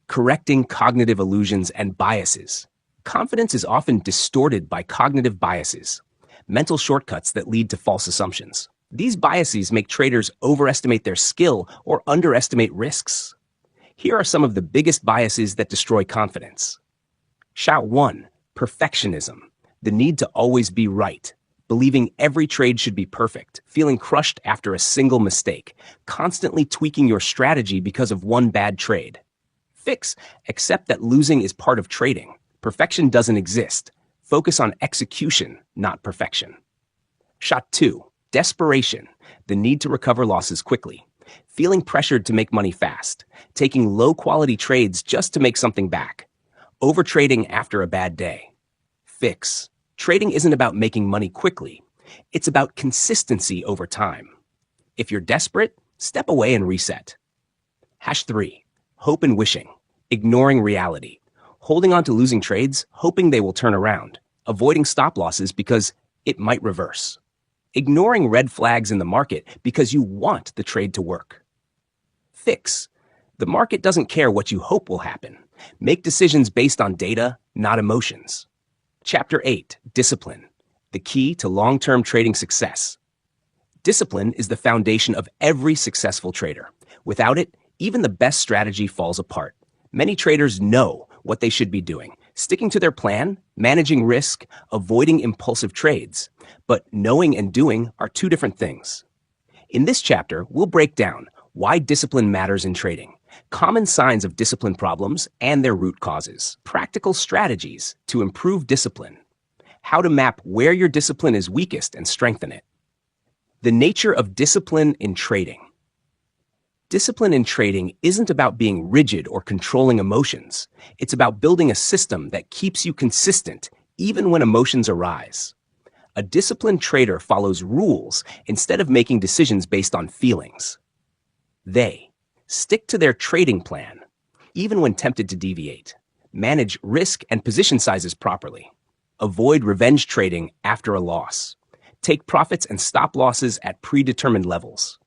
Correcting cognitive illusions and biases. Confidence is often distorted by cognitive biases, mental shortcuts that lead to false assumptions. These biases make traders overestimate their skill or underestimate risks. Here are some of the biggest biases that destroy confidence. Shot 1. Perfectionism. The need to always be right. Believing every trade should be perfect. Feeling crushed after a single mistake. Constantly tweaking your strategy because of one bad trade. Fix. Accept that losing is part of trading. Perfection doesn't exist. Focus on execution, not perfection. Shot 2. Desperation. The need to recover losses quickly. Feeling pressured to make money fast. Taking low-quality trades just to make something back. Overtrading after a bad day. Fix. Trading isn't about making money quickly. It's about consistency over time. If you're desperate, step away and reset. Hash 3. Hope and wishing. Ignoring reality. Holding on to losing trades, hoping they will turn around. Avoiding stop losses because it might reverse. Ignoring red flags in the market because you want the trade to work. Fix. The market doesn't care what you hope will happen. Make decisions based on data, not emotions. Chapter 8. Discipline. The key to long-term trading success. Discipline is the foundation of every successful trader. Without it, even the best strategy falls apart. Many traders know what they should be doing, sticking to their plan, managing risk, avoiding impulsive trades. But knowing and doing are two different things. In this chapter, we'll break down why discipline matters in trading, common signs of discipline problems and their root causes, practical strategies to improve discipline, how to map where your discipline is weakest and strengthen it. The nature of discipline in trading. Discipline in trading isn't about being rigid or controlling emotions. It's about building a system that keeps you consistent even when emotions arise. A disciplined trader follows rules instead of making decisions based on feelings. They stick to their trading plan, even when tempted to deviate. Manage risk and position sizes properly. Avoid revenge trading after a loss. Take profits and stop losses at predetermined levels.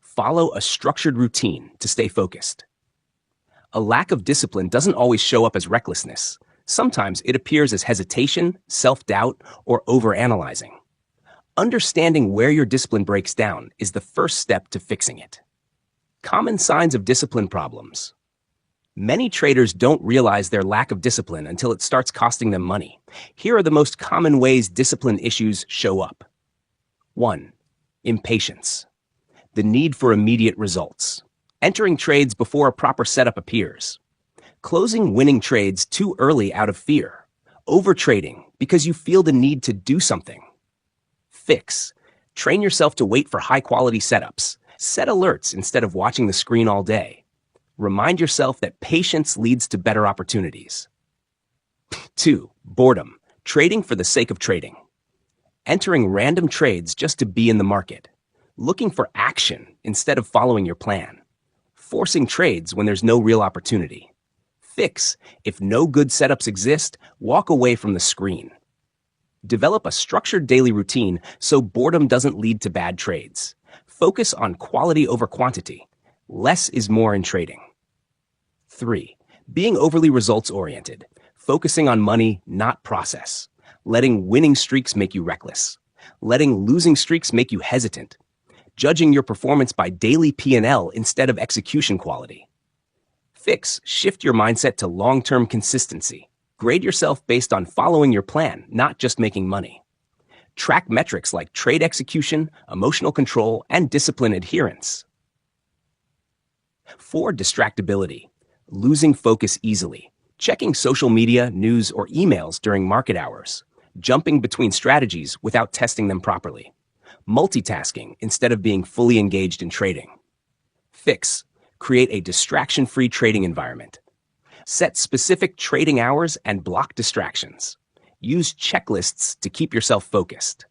Follow a structured routine to stay focused. A lack of discipline doesn't always show up as recklessness. Sometimes it appears as hesitation, self-doubt, or overanalyzing. Understanding where your discipline breaks down is the first step to fixing it. Common signs of discipline problems. Many traders don't realize their lack of discipline until it starts costing them money. Here are the most common ways discipline issues show up. 1. Impatience. The need for immediate results. Entering trades before a proper setup appears. Closing winning trades too early out of fear. Overtrading because you feel the need to do something. Fix. Train yourself to wait for high-quality setups. Set alerts instead of watching the screen all day. Remind yourself that patience leads to better opportunities. 2. Boredom. Trading for the sake of trading. Entering random trades just to be in the market. Looking for action instead of following your plan. Forcing trades when there's no real opportunity. Fix. If no good setups exist, walk away from the screen. Develop a structured daily routine so boredom doesn't lead to bad trades. Focus on quality over quantity. Less is more in trading. 3. Being overly results-oriented. Focusing on money, not process. Letting winning streaks make you reckless. Letting losing streaks make you hesitant. Judging your performance by daily P&L instead of execution quality. Fix. Shift your mindset to long-term consistency. Grade yourself based on following your plan, not just making money. Track metrics like trade execution, emotional control, and discipline adherence. 4. Distractibility. Losing focus easily. Checking social media, news, or emails during market hours. Jumping between strategies without testing them properly. Multitasking instead of being fully engaged in trading. Fix. Create a distraction-free trading environment. Set specific trading hours and block distractions. Use checklists to keep yourself focused.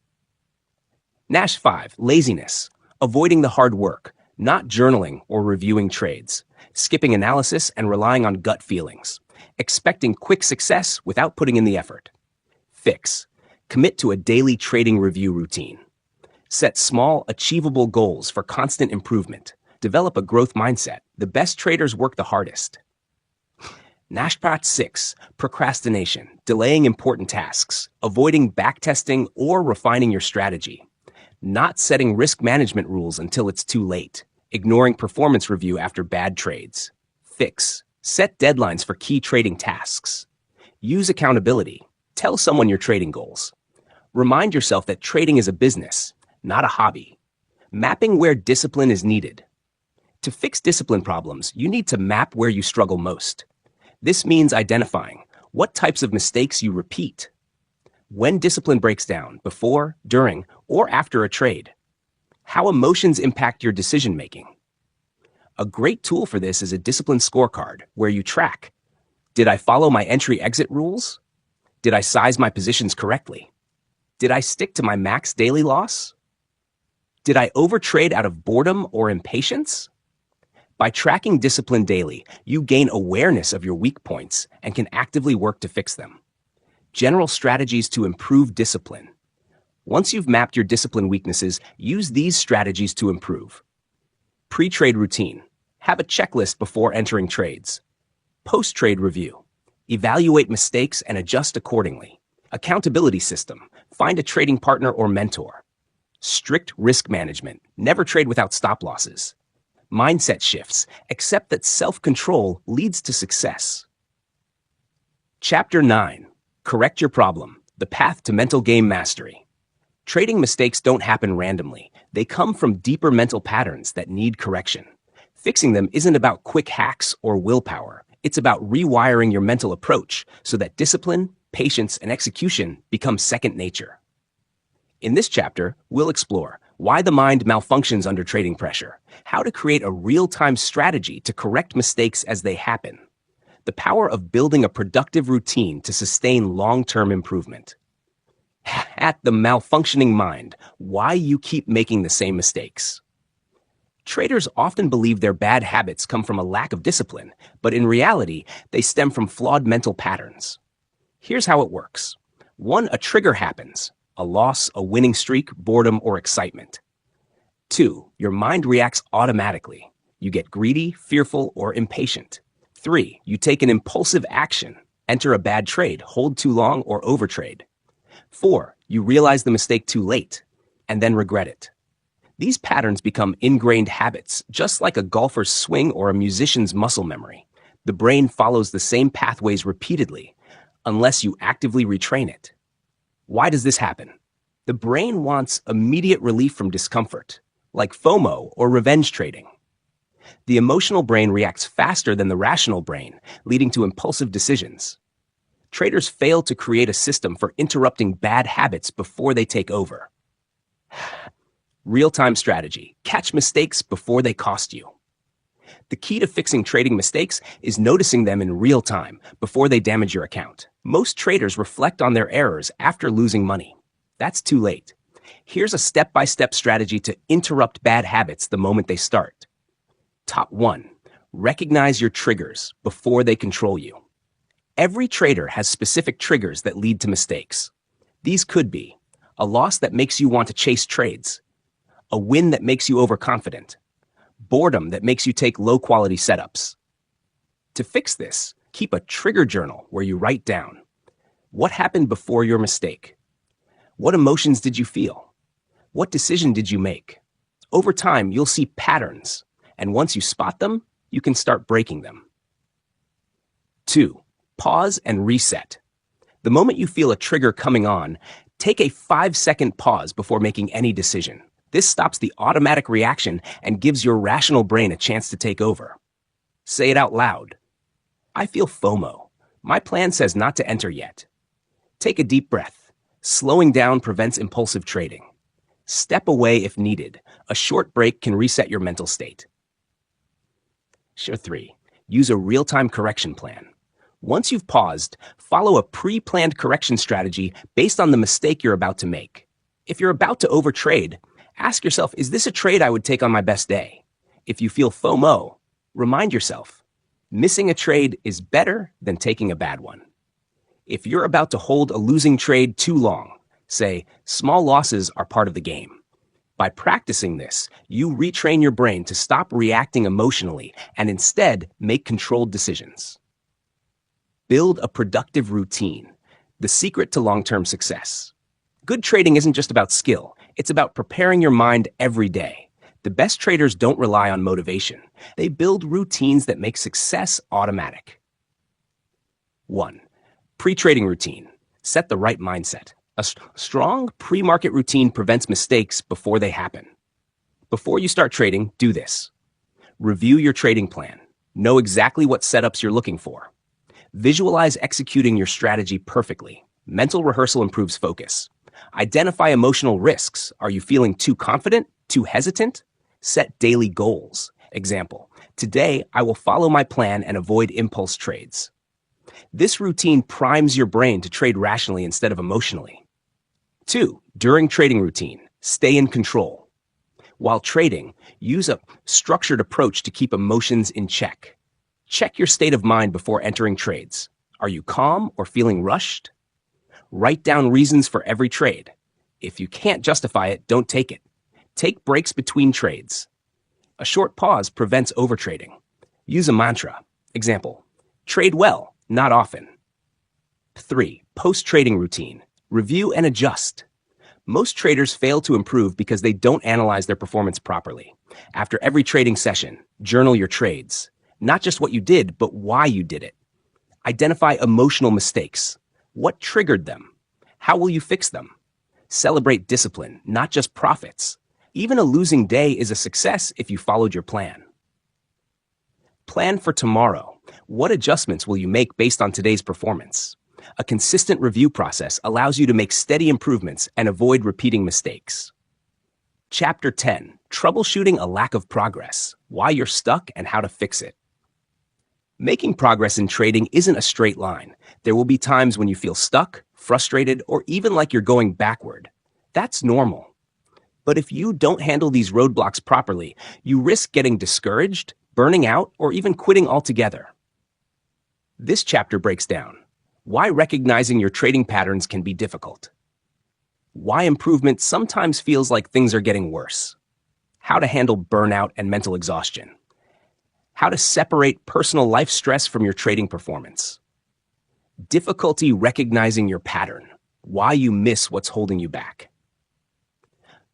Nash 5. Laziness. Avoiding the hard work, not journaling or reviewing trades. Skipping analysis and relying on gut feelings. Expecting quick success without putting in the effort. Fix. Commit to a daily trading review routine. Set small, achievable goals for constant improvement. Develop a growth mindset. The best traders work the hardest. Nashpat 6. Procrastination. Delaying important tasks. Avoiding backtesting or refining your strategy. Not setting risk management rules until it's too late. Ignoring performance review after bad trades. Fix. Set deadlines for key trading tasks. Use accountability. Tell someone your trading goals. Remind yourself that trading is a business, not a hobby. Mapping where discipline is needed. To fix discipline problems, you need to map where you struggle most. This means identifying what types of mistakes you repeat. When discipline breaks down, before, during, or after a trade. How emotions impact your decision-making. A great tool for this is a discipline scorecard where you track. Did I follow my entry-exit rules? Did I size my positions correctly? Did I stick to my max daily loss? Did I overtrade out of boredom or impatience? By tracking discipline daily, you gain awareness of your weak points and can actively work to fix them. General strategies to improve discipline. Once you've mapped your discipline weaknesses, use these strategies to improve. Pre-trade routine. Have a checklist before entering trades. Post-trade review. Evaluate mistakes and adjust accordingly. Accountability system. Find a trading partner or mentor. Strict risk management. Never trade without stop losses. Mindset shifts. Accept that self-control leads to success. Chapter 9. Correct Your Problem, The Path to Mental Game Mastery. Trading mistakes don't happen randomly. They come from deeper mental patterns that need correction. Fixing them isn't about quick hacks or willpower. It's about rewiring your mental approach so that discipline, patience, and execution become second nature. In this chapter, we'll explore why the mind malfunctions under trading pressure, how to create a real-time strategy to correct mistakes as they happen, the power of building a productive routine to sustain long-term improvement. At the malfunctioning mind, why you keep making the same mistakes. Traders often believe their bad habits come from a lack of discipline, but in reality, they stem from flawed mental patterns. Here's how it works. 1. A trigger happens. A loss, a winning streak, boredom, or excitement. 2. Your mind reacts automatically. You get greedy, fearful, or impatient. 3. You take an impulsive action. Enter a bad trade, hold too long, or overtrade. 4. You realize the mistake too late, and then regret it. These patterns become ingrained habits, just like a golfer's swing or a musician's muscle memory. The brain follows the same pathways repeatedly, unless you actively retrain it. Why does this happen? The brain wants immediate relief from discomfort, like FOMO or revenge trading. The emotional brain reacts faster than the rational brain, leading to impulsive decisions. Traders fail to create a system for interrupting bad habits before they take over. Real-time strategy. Catch mistakes before they cost you. The key to fixing trading mistakes is noticing them in real time before they damage your account. Most traders reflect on their errors after losing money. That's too late. Here's a step-by-step strategy to interrupt bad habits the moment they start. Top 1. Recognize your triggers before they control you. Every trader has specific triggers that lead to mistakes. These could be a loss that makes you want to chase trades, a win that makes you overconfident, boredom that makes you take low-quality setups. To fix this, keep a trigger journal where you write down what happened before your mistake. What emotions did you feel? What decision did you make? Over time, you'll see patterns, and once you spot them, you can start breaking them. 2. Pause and reset. The moment you feel a trigger coming on, take a 5-second pause before making any decision. This stops the automatic reaction and gives your rational brain a chance to take over. Say it out loud. I feel FOMO. My plan says not to enter yet. Take a deep breath. Slowing down prevents impulsive trading. Step away if needed. A short break can reset your mental state. 3. Use a real-time correction plan. Once you've paused, follow a pre-planned correction strategy based on the mistake you're about to make. If you're about to overtrade, ask yourself, is this a trade I would take on my best day? If you feel FOMO, remind yourself, missing a trade is better than taking a bad one. If you're about to hold a losing trade too long, say, small losses are part of the game. By practicing this, you retrain your brain to stop reacting emotionally and instead make controlled decisions. Build a productive routine, the secret to long-term success. Good trading isn't just about skill. It's about preparing your mind every day. The best traders don't rely on motivation. They build routines that make success automatic. 1. Pre-trading routine. Set the right mindset. A strong pre-market routine prevents mistakes before they happen. Before you start trading, do this. Review your trading plan. Know exactly what setups you're looking for. Visualize executing your strategy perfectly. Mental rehearsal improves focus. Identify emotional risks. Are you feeling too confident? Too hesitant? Set daily goals. Example, today I will follow my plan and avoid impulse trades. This routine primes your brain to trade rationally instead of emotionally. 2. During trading routine, stay in control. While trading, use a structured approach to keep emotions in check. Check your state of mind before entering trades. Are you calm or feeling rushed? Write down reasons for every trade. If you can't justify it, don't take it. Take breaks between trades. A short pause prevents overtrading. Use a mantra. Example, trade well, not often. 3. Post-trading routine. Review and adjust. Most traders fail to improve because they don't analyze their performance properly. After every trading session, journal your trades. Not just what you did, but why you did it. Identify emotional mistakes. What triggered them? How will you fix them? Celebrate discipline, not just profits. Even a losing day is a success if you followed your plan. Plan for tomorrow. What adjustments will you make based on today's performance? A consistent review process allows you to make steady improvements and avoid repeating mistakes. Chapter 10. Troubleshooting a lack of progress. Why you're stuck and how to fix it. Making progress in trading isn't a straight line. There will be times when you feel stuck, frustrated, or even like you're going backward. That's normal. But if you don't handle these roadblocks properly, you risk getting discouraged, burning out, or even quitting altogether. This chapter breaks down why recognizing your trading patterns can be difficult, why improvement sometimes feels like things are getting worse, how to handle burnout and mental exhaustion, how to separate personal life stress from your trading performance, difficulty recognizing your pattern, why you miss what's holding you back.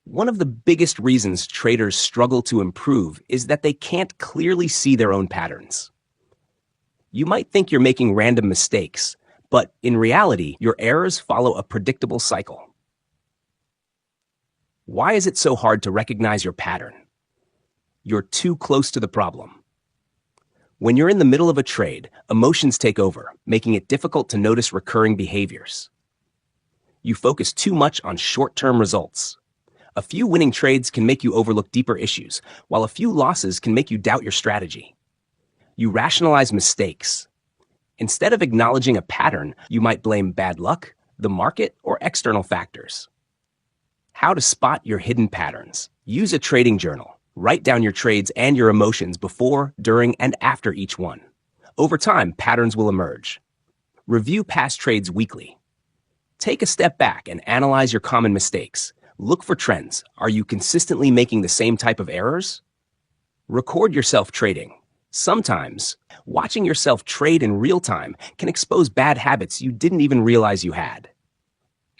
One of the biggest reasons traders struggle to improve is that they can't clearly see their own patterns. You might think you're making random mistakes, but in reality, your errors follow a predictable cycle. Why is it so hard to recognize your pattern? You're too close to the problem. When you're in the middle of a trade, emotions take over, making it difficult to notice recurring behaviors. You focus too much on short-term results. A few winning trades can make you overlook deeper issues, while a few losses can make you doubt your strategy. You rationalize mistakes. Instead of acknowledging a pattern, you might blame bad luck, the market, or external factors. How to spot your hidden patterns. Use a trading journal. Write down your trades and your emotions before, during, and after each one. Over time, patterns will emerge. Review past trades weekly. Take a step back and analyze your common mistakes. Look for trends. Are you consistently making the same type of errors? Record yourself trading. Sometimes, watching yourself trade in real time can expose bad habits you didn't even realize you had.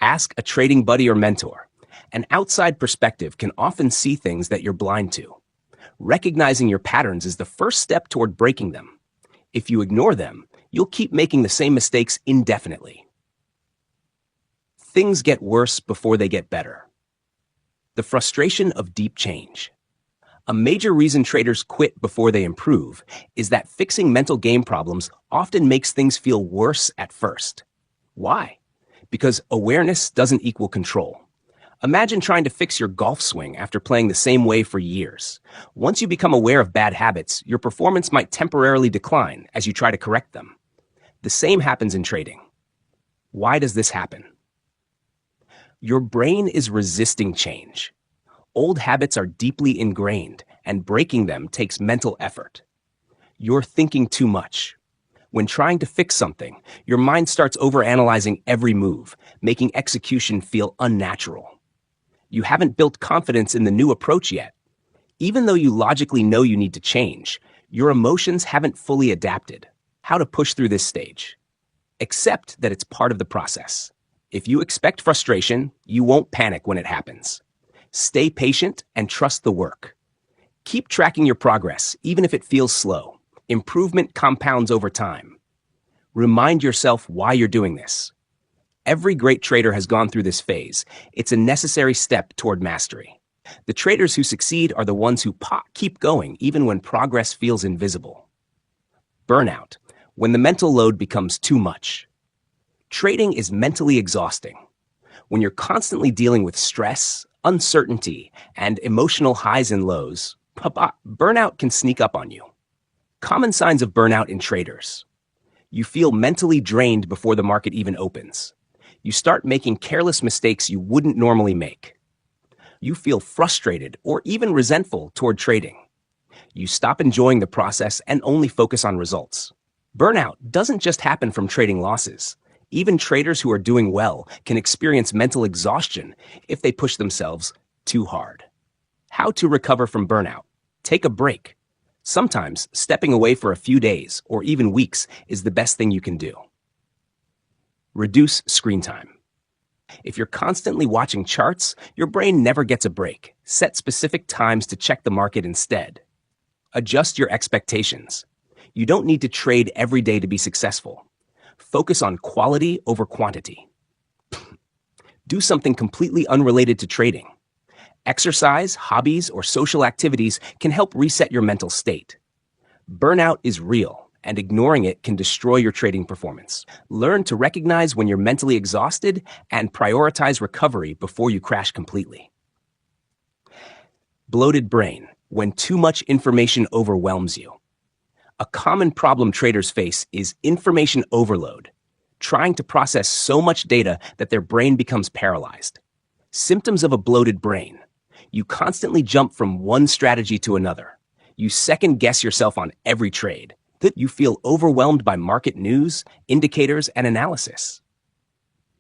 Ask a trading buddy or mentor. An outside perspective can often see things that you're blind to. Recognizing your patterns is the first step toward breaking them. If you ignore them, you'll keep making the same mistakes indefinitely. Things get worse before they get better. The frustration of deep change. A major reason traders quit before they improve is that fixing mental game problems often makes things feel worse at first. Why? Because awareness doesn't equal control. Imagine trying to fix your golf swing after playing the same way for years. Once you become aware of bad habits, your performance might temporarily decline as you try to correct them. The same happens in trading. Why does this happen? Your brain is resisting change. Old habits are deeply ingrained, and breaking them takes mental effort. You're thinking too much. When trying to fix something, your mind starts overanalyzing every move, making execution feel unnatural. You haven't built confidence in the new approach yet. Even though you logically know you need to change, your emotions haven't fully adapted. How to push through this stage? Accept that it's part of the process. If you expect frustration, you won't panic when it happens. Stay patient and trust the work. Keep tracking your progress, even if it feels slow. Improvement compounds over time. Remind yourself why you're doing this. Every great trader has gone through this phase. It's a necessary step toward mastery. The traders who succeed are the ones who keep going even when progress feels invisible. Burnout, when the mental load becomes too much. Trading is mentally exhausting. When you're constantly dealing with stress, uncertainty, and emotional highs and lows, burnout can sneak up on you. Common signs of burnout in traders. You feel mentally drained before the market even opens. You start making careless mistakes you wouldn't normally make. You feel frustrated or even resentful toward trading. You stop enjoying the process and only focus on results. Burnout doesn't just happen from trading losses. Even traders who are doing well can experience mental exhaustion if they push themselves too hard. How to recover from burnout? Take a break. Sometimes stepping away for a few days or even weeks is the best thing you can do. Reduce screen time. If you're constantly watching charts, your brain never gets a break. Set specific times to check the market instead. Adjust your expectations. You don't need to trade every day to be successful. Focus on quality over quantity. Do something completely unrelated to trading. Exercise, hobbies, or social activities can help reset your mental state. Burnout is real, and ignoring it can destroy your trading performance. Learn to recognize when you're mentally exhausted and prioritize recovery before you crash completely. Bloated brain, when too much information overwhelms you. A common problem traders face is information overload, trying to process so much data that their brain becomes paralyzed. Symptoms of a bloated brain. You constantly jump from one strategy to another. You second guess yourself on every trade. You feel overwhelmed by market news, indicators, and analysis.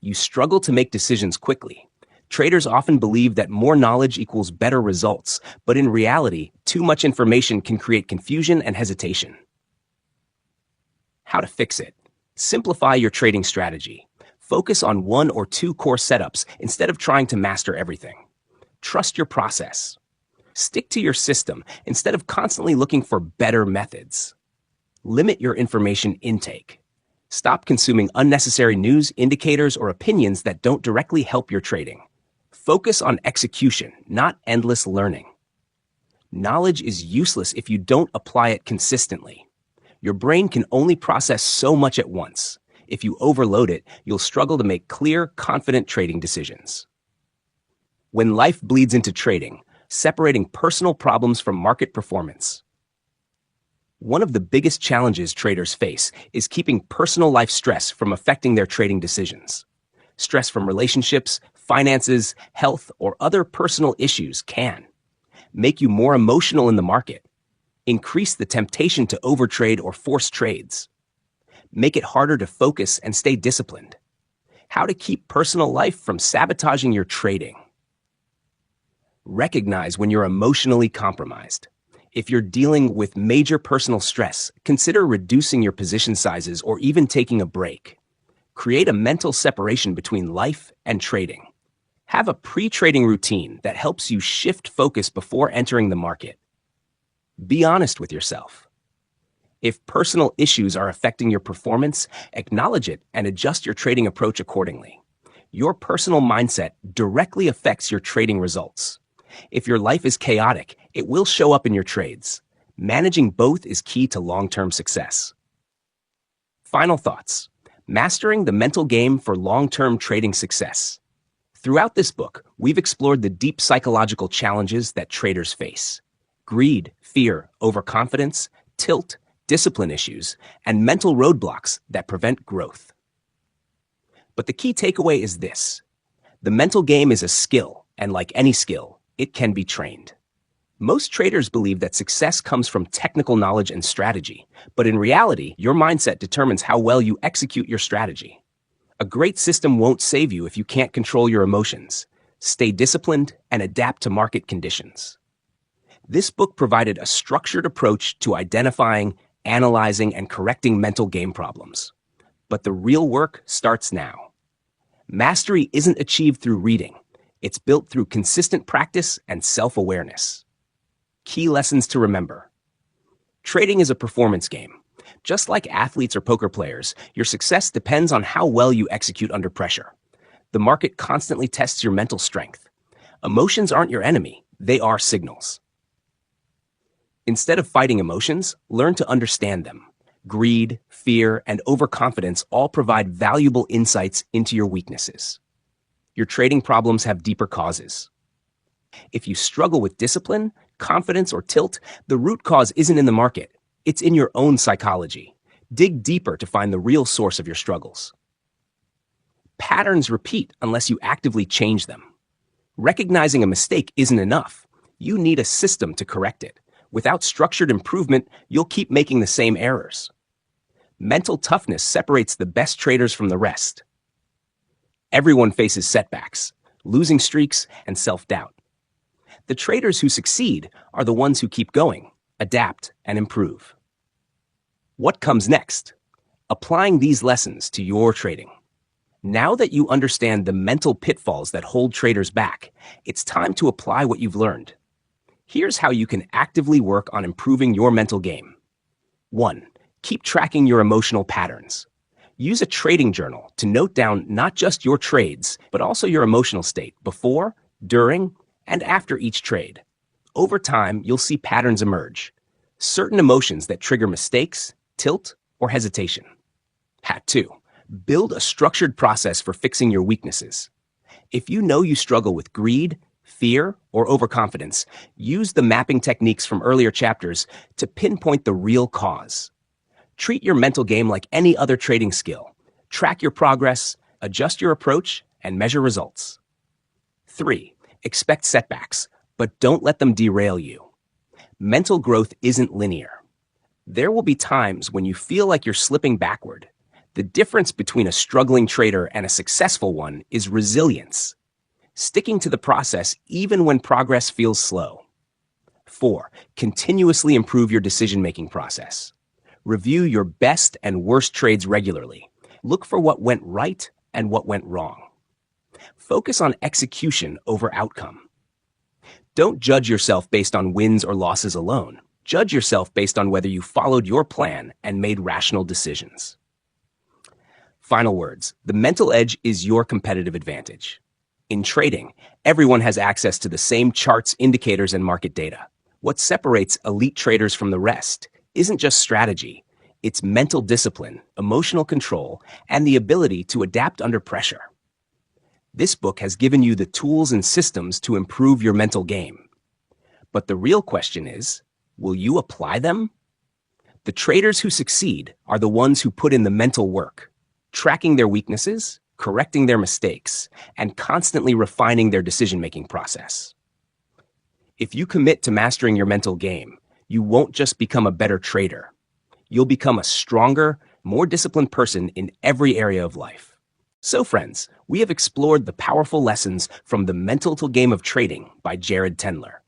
You struggle to make decisions quickly. Traders often believe that more knowledge equals better results, but in reality, too much information can create confusion and hesitation. How to fix it? Simplify your trading strategy. Focus on one or two core setups instead of trying to master everything. Trust your process. Stick to your system instead of constantly looking for better methods. Limit your information intake. Stop consuming unnecessary news, indicators, or opinions that don't directly help your trading. Focus on execution, not endless learning. Knowledge is useless if you don't apply it consistently. Your brain can only process so much at once. If you overload it, you'll struggle to make clear, confident trading decisions. When life bleeds into trading, separating personal problems from market performance. One of the biggest challenges traders face is keeping personal life stress from affecting their trading decisions. Stress from relationships, finances, health, or other personal issues can make you more emotional in the market, increase the temptation to overtrade or force trades, make it harder to focus and stay disciplined. How to keep personal life from sabotaging your trading. Recognize when you're emotionally compromised. If you're dealing with major personal stress, consider reducing your position sizes or even taking a break. Create a mental separation between life and trading. Have a pre-trading routine that helps you shift focus before entering the market. Be honest with yourself. If personal issues are affecting your performance, acknowledge it and adjust your trading approach accordingly. Your personal mindset directly affects your trading results. If your life is chaotic, it will show up in your trades. Managing both is key to long-term success. Final thoughts. Mastering the mental game for long-term trading success. Throughout this book, we've explored the deep psychological challenges that traders face. Greed, fear, overconfidence, tilt, discipline issues, and mental roadblocks that prevent growth. But the key takeaway is this. The mental game is a skill, and like any skill, it can be trained. Most traders believe that success comes from technical knowledge and strategy, but in reality, your mindset determines how well you execute your strategy. A great system won't save you if you can't control your emotions. Stay disciplined and adapt to market conditions. This book provided a structured approach to identifying, analyzing, and correcting mental game problems. But the real work starts now. Mastery isn't achieved through reading. It's built through consistent practice and self-awareness. Key lessons to remember. Trading is a performance game. Just like athletes or poker players, your success depends on how well you execute under pressure. The market constantly tests your mental strength. Emotions aren't your enemy, they are signals. Instead of fighting emotions, learn to understand them. Greed, fear, and overconfidence all provide valuable insights into your weaknesses. Your trading problems have deeper causes. If you struggle with discipline, confidence, or tilt, the root cause isn't in the market. It's in your own psychology. Dig deeper to find the real source of your struggles. Patterns repeat unless you actively change them. Recognizing a mistake isn't enough. You need a system to correct it. Without structured improvement, you'll keep making the same errors. Mental toughness separates the best traders from the rest. Everyone faces setbacks, losing streaks, and self-doubt. The traders who succeed are the ones who keep going, adapt, and improve. What comes next? Applying these lessons to your trading. Now that you understand the mental pitfalls that hold traders back, it's time to apply what you've learned. Here's how you can actively work on improving your mental game. 1. Keep tracking your emotional patterns. Use a trading journal to note down not just your trades, but also your emotional state before, during, and after each trade. Over time, you'll see patterns emerge. Certain emotions that trigger mistakes, tilt, or hesitation. Hack 2. Build a structured process for fixing your weaknesses. If you know you struggle with greed, fear, or overconfidence, use the mapping techniques from earlier chapters to pinpoint the real cause. Treat your mental game like any other trading skill. Track your progress, adjust your approach, and measure results. 3. Expect setbacks, but don't let them derail you. Mental growth isn't linear. There will be times when you feel like you're slipping backward. The difference between a struggling trader and a successful one is resilience. Sticking to the process even when progress feels slow. 4. Continuously improve your decision-making process. Review your best and worst trades regularly. Look for what went right and what went wrong. Focus on execution over outcome. Don't judge yourself based on wins or losses alone. Judge yourself based on whether you followed your plan and made rational decisions. Final words. The mental edge is your competitive advantage. In trading, everyone has access to the same charts, indicators, and market data. What separates elite traders from the rest isn't just strategy. It's mental discipline, emotional control, and the ability to adapt under pressure. This book has given you the tools and systems to improve your mental game. But the real question is, will you apply them? The traders who succeed are the ones who put in the mental work, tracking their weaknesses, correcting their mistakes, and constantly refining their decision-making process. If you commit to mastering your mental game, you won't just become a better trader. You'll become a stronger, more disciplined person in every area of life. So friends, we have explored the powerful lessons from The Mental Game of Trading by Jared Tendlar.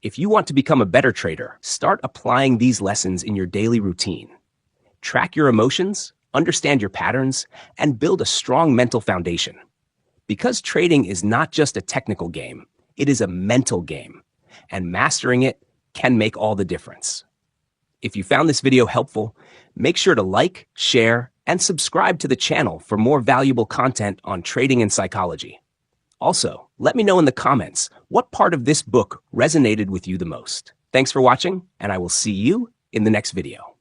If you want to become a better trader, start applying these lessons in your daily routine. Track your emotions, understand your patterns, and build a strong mental foundation. Because trading is not just a technical game, it is a mental game, and mastering it can make all the difference. If you found this video helpful, make sure to like, share, and subscribe to the channel for more valuable content on trading and psychology. Also, let me know in the comments what part of this book resonated with you the most. Thanks for watching, and I will see you in the next video.